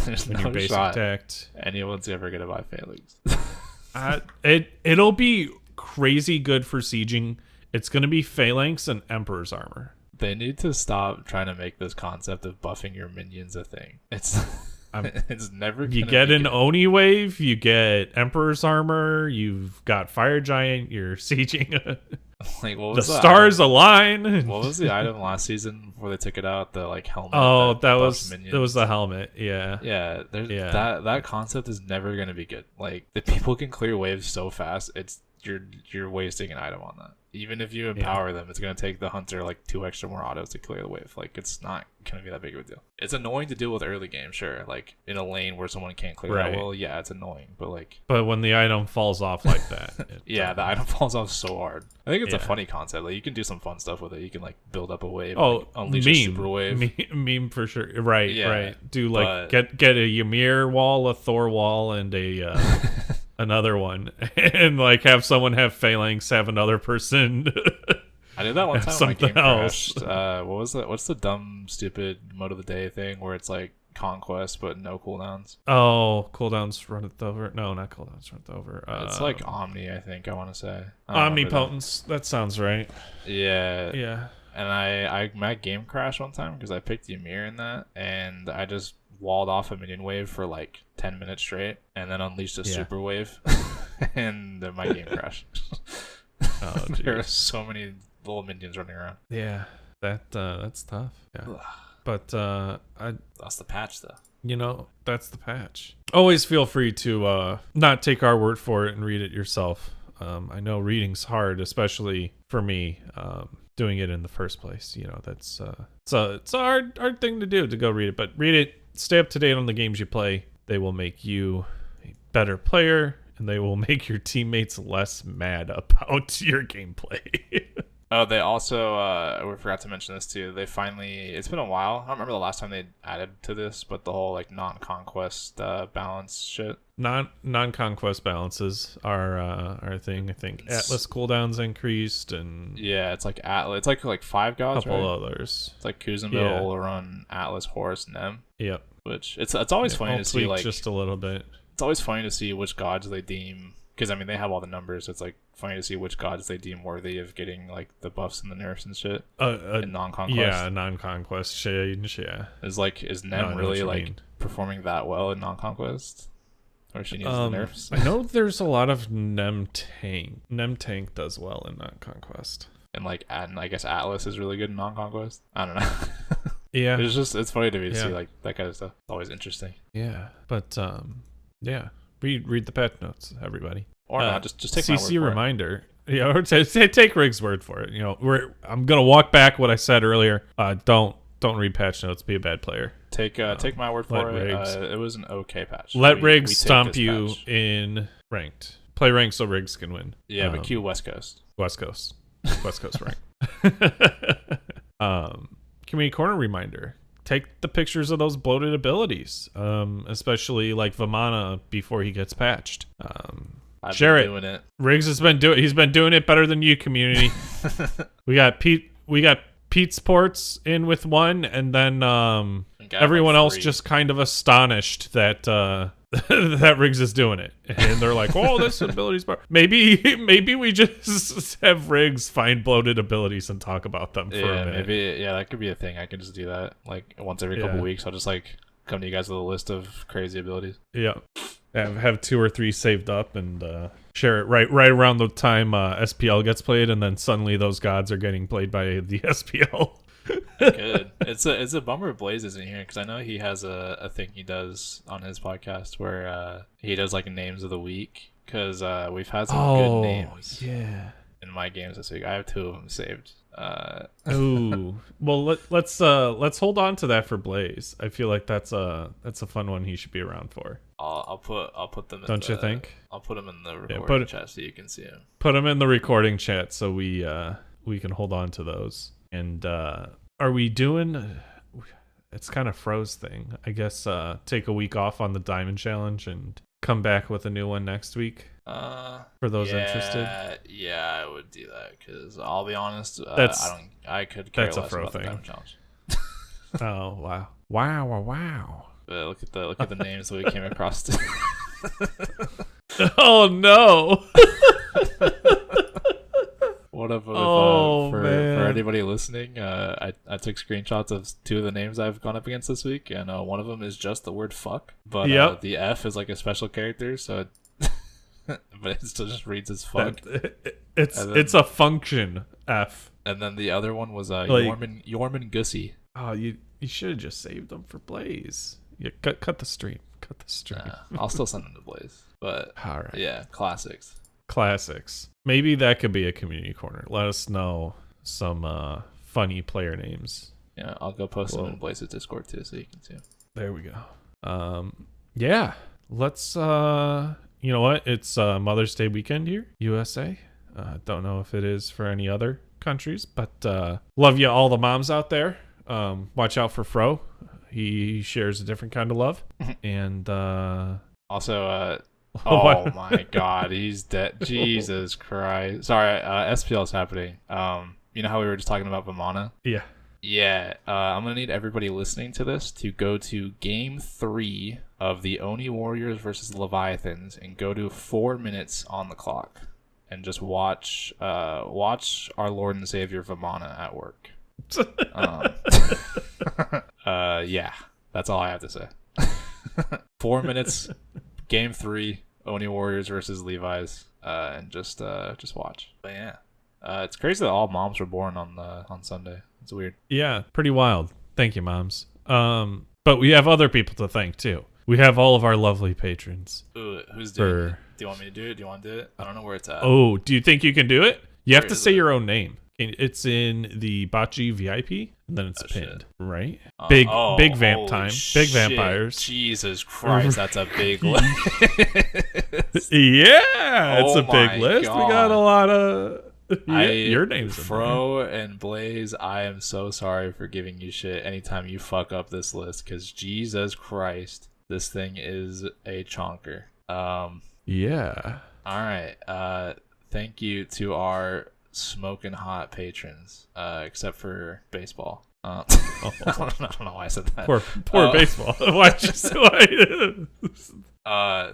S3: There's
S2: when
S3: no
S2: you're basic
S3: shot
S2: attacked.
S3: Anyone's ever gonna buy Phalanx.
S2: It'll be crazy good for sieging. It's gonna be Phalanx and Emperor's Armor.
S3: They need to stop trying to make this concept of buffing your minions a thing. It's never gonna
S2: you get an Oni wave, you get Emperor's Armor, you've got Fire Giant, you're sieging
S3: like, what was
S2: the stars align.
S3: What was the item last season before they took it out? The like helmet.
S2: Oh, that was the helmet. Yeah.
S3: Yeah. That concept is never gonna be good. Like, the people can clear waves so fast. You're wasting an item on that. Even if you empower them, it's going to take the hunter like 2 extra more autos to clear the wave. Like, it's not going to be that big of a deal. It's annoying to deal with early game, sure. Like, in a lane where someone can't clear that well, yeah, it's annoying. But
S2: when the item falls off like that.
S3: The item falls off so hard. I think it's a funny concept. Like, you can do some fun stuff with it. You can like build up a wave.
S2: Oh,
S3: like, unleash a super wave.
S2: Meme for sure. Right. Do like get a Ymir wall, a Thor wall, and a another one, and like have someone have Phalanx, have another person.
S3: I did that one time when my game
S2: else.
S3: crashed. What was that? What's the dumb, stupid mode of the day thing where it's like conquest but no cooldowns?
S2: Oh, cooldowns run it over. No, not cooldowns run it over.
S3: It's like Omni, I think I want to say.
S2: Omnipotence. That sounds right.
S3: Yeah. And my game crashed one time because I picked Ymir in that, and I just walled off a minion wave for like 10 minutes straight, and then unleashed a super wave, and then my game crashed.
S2: Oh,
S3: there are so many little minions running around.
S2: Yeah, that's tough. Yeah, but
S3: that's the patch, though.
S2: That's the patch. Always feel free to not take our word for it and read it yourself. I know reading's hard, especially for me. Doing it in the first place, that's it's a hard thing to do, to go read it. But read it, stay up to date on the games you play. They will make you a better player, and they will make your teammates less mad about your gameplay.
S3: Oh, they also, we forgot to mention this too. They finally, it's been a while. I don't remember the last time they added to this, but the whole like non-conquest balance shit. Non-conquest balances are a thing. I think Atlas cooldowns increased, and it's like Atlas. It's like 5 gods,
S2: couple
S3: right?
S2: others.
S3: It's like Kuzenbo, Oleron, Atlas, Horus, Nem.
S2: Yep.
S3: Which it's always funny to see, like,
S2: just a little bit.
S3: It's always funny to see which gods they deem, because I mean they have all the numbers. So it's like funny to see which gods they deem worthy of getting like the buffs and the nerfs and shit. In non-conquest.
S2: Yeah, non-conquest change. Yeah.
S3: Is Nem really like performing that well in non-conquest? Or she needs the nerfs?
S2: I know there's a lot of Nem tank. Nem tank does well in non-conquest.
S3: And I guess Atlas is really good in non-conquest. I don't know.
S2: Yeah.
S3: It's funny to me to see like that kind of stuff. It's always interesting.
S2: Yeah. But yeah. Read the patch notes, everybody.
S3: Or not, just take
S2: CC
S3: my word for
S2: reminder. Yeah, or take Riggs' word for it. You know, I'm gonna walk back what I said earlier. Don't read patch notes. Be a bad player.
S3: Take my word for it.
S2: Riggs.
S3: It was an okay patch.
S2: Let Riggs stomp you in ranked. Play ranked so Riggs can win.
S3: Yeah, but Q West Coast.
S2: West Coast rank. Community corner reminder. Take the pictures of those bloated abilities, especially like Vamana before he gets patched. Share it.
S3: Doing it.
S2: Riggs has been doing. He's been doing it better than you, community. We got Pete Sports in with one, and then everyone else just kind of astonished that that Riggs is doing it, and they're like, "Oh, this ability's better." Maybe we just have Riggs find bloated abilities and talk about them for a minute.
S3: Maybe that could be a thing. I could just do that like once every couple weeks. I'll just like come to you guys with a list of crazy abilities.
S2: Yeah. Have 2 or 3 saved up and share it right around the time SPL gets played, and then suddenly those gods are getting played by the SPL.
S3: Good. It's a bummer Blaze isn't here because I know he has a thing he does on his podcast where he does like names of the week because we've had some good names.
S2: Yeah.
S3: In my games this week, I have 2 of them saved.
S2: Well, let's hold on to that for Blaze. I feel like that's a fun one he should be around for.
S3: I'll put them.
S2: Don't you think?
S3: I'll put them in the recording chat so you can see them.
S2: Put them in the recording chat so we can hold on to those. And are we doing? It's kind of froze thing. I guess take a week off on the Diamond Challenge and come back with a new one next week. For those interested.
S3: Yeah, I would do that because I'll be honest. I could care less about the Diamond Challenge.
S2: Oh wow.
S3: Look at the names that we came across.
S2: Oh no!
S3: What if
S2: for
S3: anybody listening? I took screenshots of 2 of the names I've gone up against this week, and one of them is just the word fuck, but the F is like a special character, so. But it still just reads as fuck.
S2: It's a function F.
S3: And then the other one was Yorman Gussie.
S2: Oh, you should have just saved them for Blaze. Yeah, cut the stream.
S3: I'll still send them to Blaze. But
S2: all right.
S3: Yeah, classics.
S2: Maybe that could be a community corner. Let us know some funny player names.
S3: Yeah, I'll go post them in Blaze's Discord too, so you can see them.
S2: There we go. Yeah. Let's you know what? It's Mother's Day weekend here, USA. Don't know if it is for any other countries, but love you all the moms out there. Watch out for Fro. He shares a different kind of love. And
S3: also oh my god, he's dead. Jesus Christ. Sorry, SPL's happening. You know how we were just talking about Vamana?
S2: Yeah.
S3: Yeah, I'm going to need everybody listening to this to go to Game 3 of the Oni Warriors versus Leviathans and go to 4 minutes on the clock and just watch our Lord and Savior Vamana at work. Yeah, that's all I have to say. 4 minutes, Game 3, Oni Warriors versus Levi's, and just watch. But yeah, it's crazy that all moms were born on Sunday. It's weird.
S2: Yeah, pretty wild. Thank you, moms. But we have other people to thank too. We have all of our lovely patrons.
S3: Ooh, who's doing it? Do you want me to do it? Do you want to do it? I don't know where it's at.
S2: Oh, do you think you can do it? You have to say your own name. It's in the Bocce VIP, and then it's pinned, right? Big vamp time. Big vampires.
S3: Jesus Christ, that's a big list.
S2: Yeah, it's a big list. God. We got a lot of... your name's
S3: Fro and Blaze. I am so sorry for giving you shit anytime you fuck up this list, because Jesus Christ, this thing is a chonker.
S2: Yeah.
S3: All right. Thank you to our smoking hot patrons, except for baseball. I don't know why I said that.
S2: Poor baseball. Why?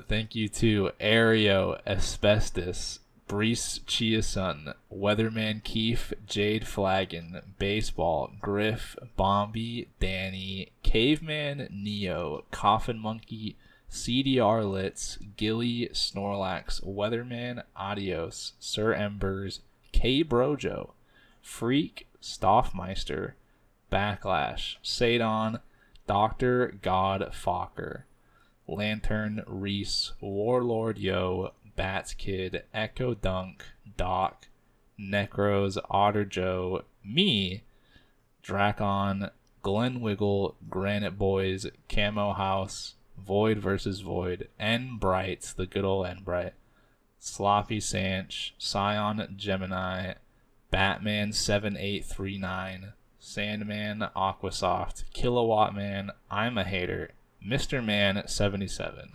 S3: Thank you to Aereo Asbestos, Brees Chiasun, Weatherman Keefe, Jade Flagon, Baseball, Griff, Bombi, Danny, Caveman, Neo, Coffin Monkey, CDR Litz, Gilly, Snorlax, Weatherman, Adios, Sir Embers, K Brojo, Freak, Stoffmeister, Backlash, Sadon, Dr. God Fokker, Lantern, Reese, Warlord Yo, Bats Kid, Echo Dunk, Doc, Necros, Otter Joe, me, Drakon, Glen Wiggle, Granite Boys, Camo House, Void versus Void, N Brights, the good old N Bright, Sloppy Sanch, Scion Gemini, Batman 7839, Sandman Aquasoft, Kilowatt Man, I'm a Hater, Mr. Man 77,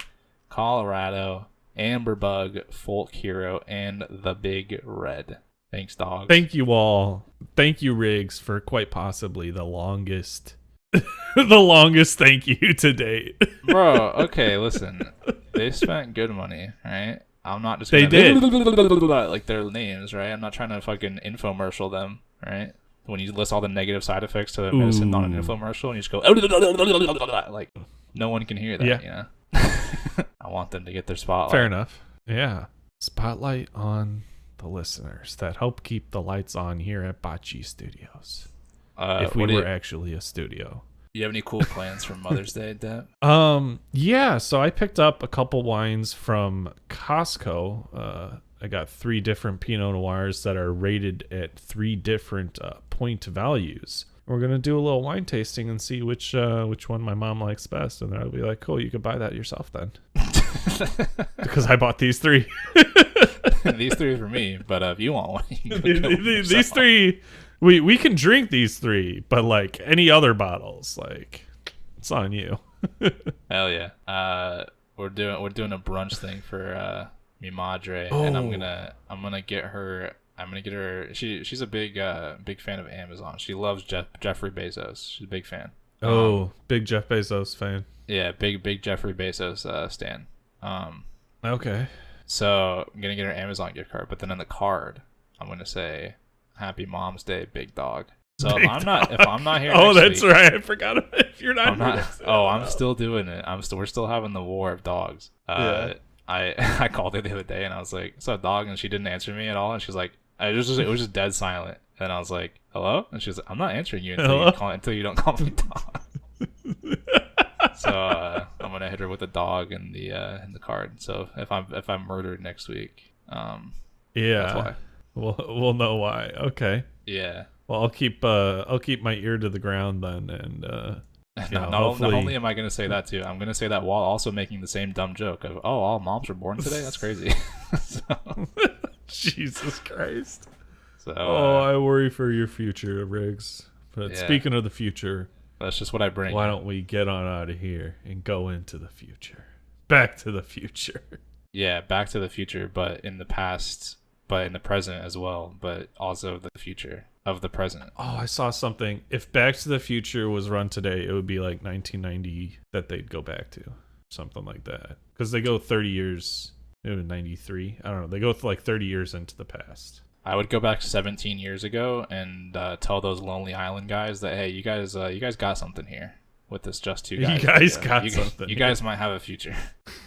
S3: Colorado, Amberbug, Folk Hero, and the Big Red. Thanks, dog.
S2: Thank you all. Thank you, Riggs, for quite possibly the longest the longest thank you to date.
S3: Bro, okay, listen. They spent good money, right? I'm not just
S2: They did.
S3: like their names, right? I'm not trying to fucking infomercial them, right? When you list all the negative side effects to the medicine on an infomercial and you just go like no one can hear that, you know? I want them to get their spotlight.
S2: Fair enough. Yeah. Spotlight on the listeners that help keep the lights on here at Bocce Studios. If we were actually a studio.
S3: You have any cool plans for Mother's Day, Deb?
S2: Yeah, so I picked up a couple wines from Costco. I got 3 different Pinot Noirs that are rated at 3 different point values. We're gonna do a little wine tasting and see which one my mom likes best, and then I'll be like, cool, you could buy that yourself then, because I bought these 3.
S3: These 3 are for me, but if you want one, you can go
S2: these 3, we can drink these 3, but like any other bottles, like it's on you.
S3: Hell yeah. We're doing a brunch thing for mi madre, and I'm gonna get her. She's a big fan of Amazon. She loves Jeffrey Bezos. She's a big fan.
S2: Big Jeff Bezos fan.
S3: Yeah, big Jeffrey Bezos stan.
S2: Okay.
S3: So I'm gonna get her Amazon gift card, but then in the card, I'm gonna say, "Happy Mom's Day, big dog." So if I'm not here.
S2: Oh,
S3: next
S2: that's
S3: week,
S2: right. I forgot if you're not.
S3: I'm still doing it. We're still having the war of dogs.
S2: Yeah.
S3: I called her the other day and I was like, "What's up, dog?" And she didn't answer me at all. And she's like, it was just dead silent. And I was like, "Hello?" And she's like, "I'm not answering you until you don't call me dog." So I'm gonna hit her with the dog and the card. So if I'm murdered next week, that's why.
S2: We'll know why. Okay.
S3: Yeah.
S2: Well, I'll keep my ear to the ground then, and
S3: not only am I gonna say that too, I'm gonna say that while also making the same dumb joke of, "Oh, all moms were born today." That's crazy.
S2: Jesus Christ.
S3: So
S2: I worry for your future, Riggs. But
S3: yeah.
S2: Speaking of the future,
S3: that's just what I bring.
S2: Why don't we get on out of here and go into the future? Back to the future.
S3: Yeah, Back to the Future, but in the past, but in the present as well, but also the future of the present.
S2: Oh, I saw something. If Back to the Future was run today, it would be like 1990 that they'd go back to. Something like that. Because they go 30 years, maybe 93. I don't know. They go like 30 years into the past.
S3: I would go back 17 years ago and tell those Lonely Island guys that, hey, you guys got something here with this Just Two Guys.
S2: You guys got something.
S3: You guys might have a future.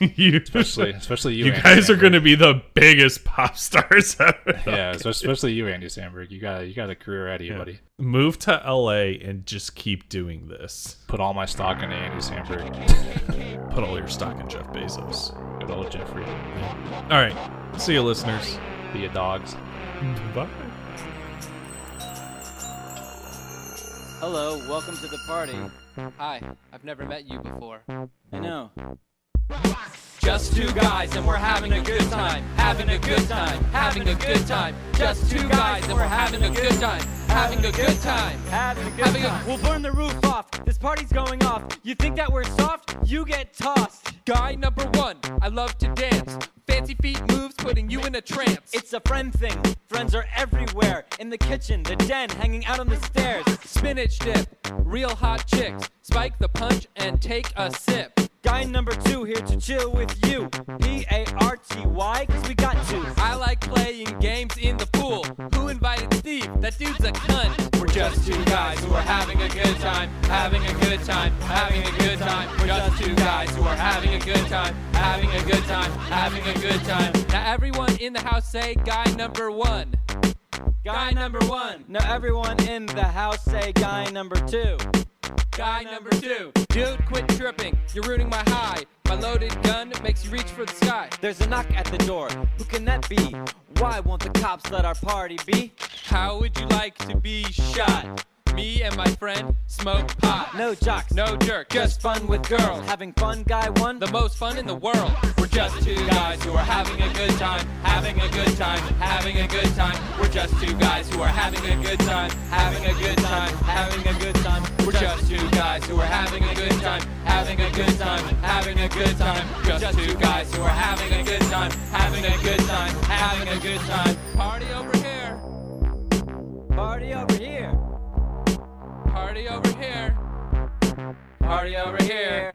S3: especially you.
S2: You
S3: Andy
S2: guys
S3: Samberg.
S2: are going to be the biggest pop stars ever.
S3: Yeah, especially you, Andy Samberg. You got a career ahead of you, buddy.
S2: Move to LA and just keep doing this.
S3: Put all my stock into Andy Samberg.
S2: Put all your stock in Jeff Bezos.
S3: Good old Jeffrey.
S2: All right. See you, listeners.
S3: Be a dogs.
S2: Bye.
S4: Hello, welcome to the party. Hi, I've never met you before. I know. Just 2 guys and we're having a good time. Having a good time. Having a good time. Just 2 guys and we're having a good time. Having a good time. Having a good time.
S5: We'll burn the roof off. This party's going off. You think that we're soft? You get tossed.
S4: Guy number 1, I love to dance. Fancy feet moves putting you in a trance.
S5: It's a friend thing. Friends are everywhere. In the kitchen, the den, hanging out on the stairs.
S4: Spinach dip, real hot chicks. Spike the punch and take a sip.
S5: Guy number 2 here to chill with you. P-A-R-T-Y, cause we got to.
S4: I like playing games in the pool. Who invited Steve? That dude's a cunt. We're just 2 guys who are having a good time. Having a good time. Having a good time. We're just 2 guys who are having a good time. Having a good time. Having a good time. Now everyone in the house say guy number 1. Guy number 1.
S5: Now everyone in the house say guy number 2.
S4: Guy number 2. Dude, quit tripping. You're ruining my high. My loaded gun makes you reach for the sky.
S5: There's a knock at the door. Who can that be? Why won't the cops let our party be?
S4: How would you like to be shot? Me and my friend smoke pot.
S5: No jocks,
S4: No jerk,
S5: just fun with girls. Having fun, guy 1?
S4: The most fun in the world. We're just two guys who are having a good time, having a good time, having a good time. We're just two guys who are having a good time, having a good time, having a good time. We're just two guys who are having a good time, having a good time, having a good time. Just two guys who are having a good time, having a good time, having a good time. Party over here.
S5: Party over here.
S4: Party over here. Party over here.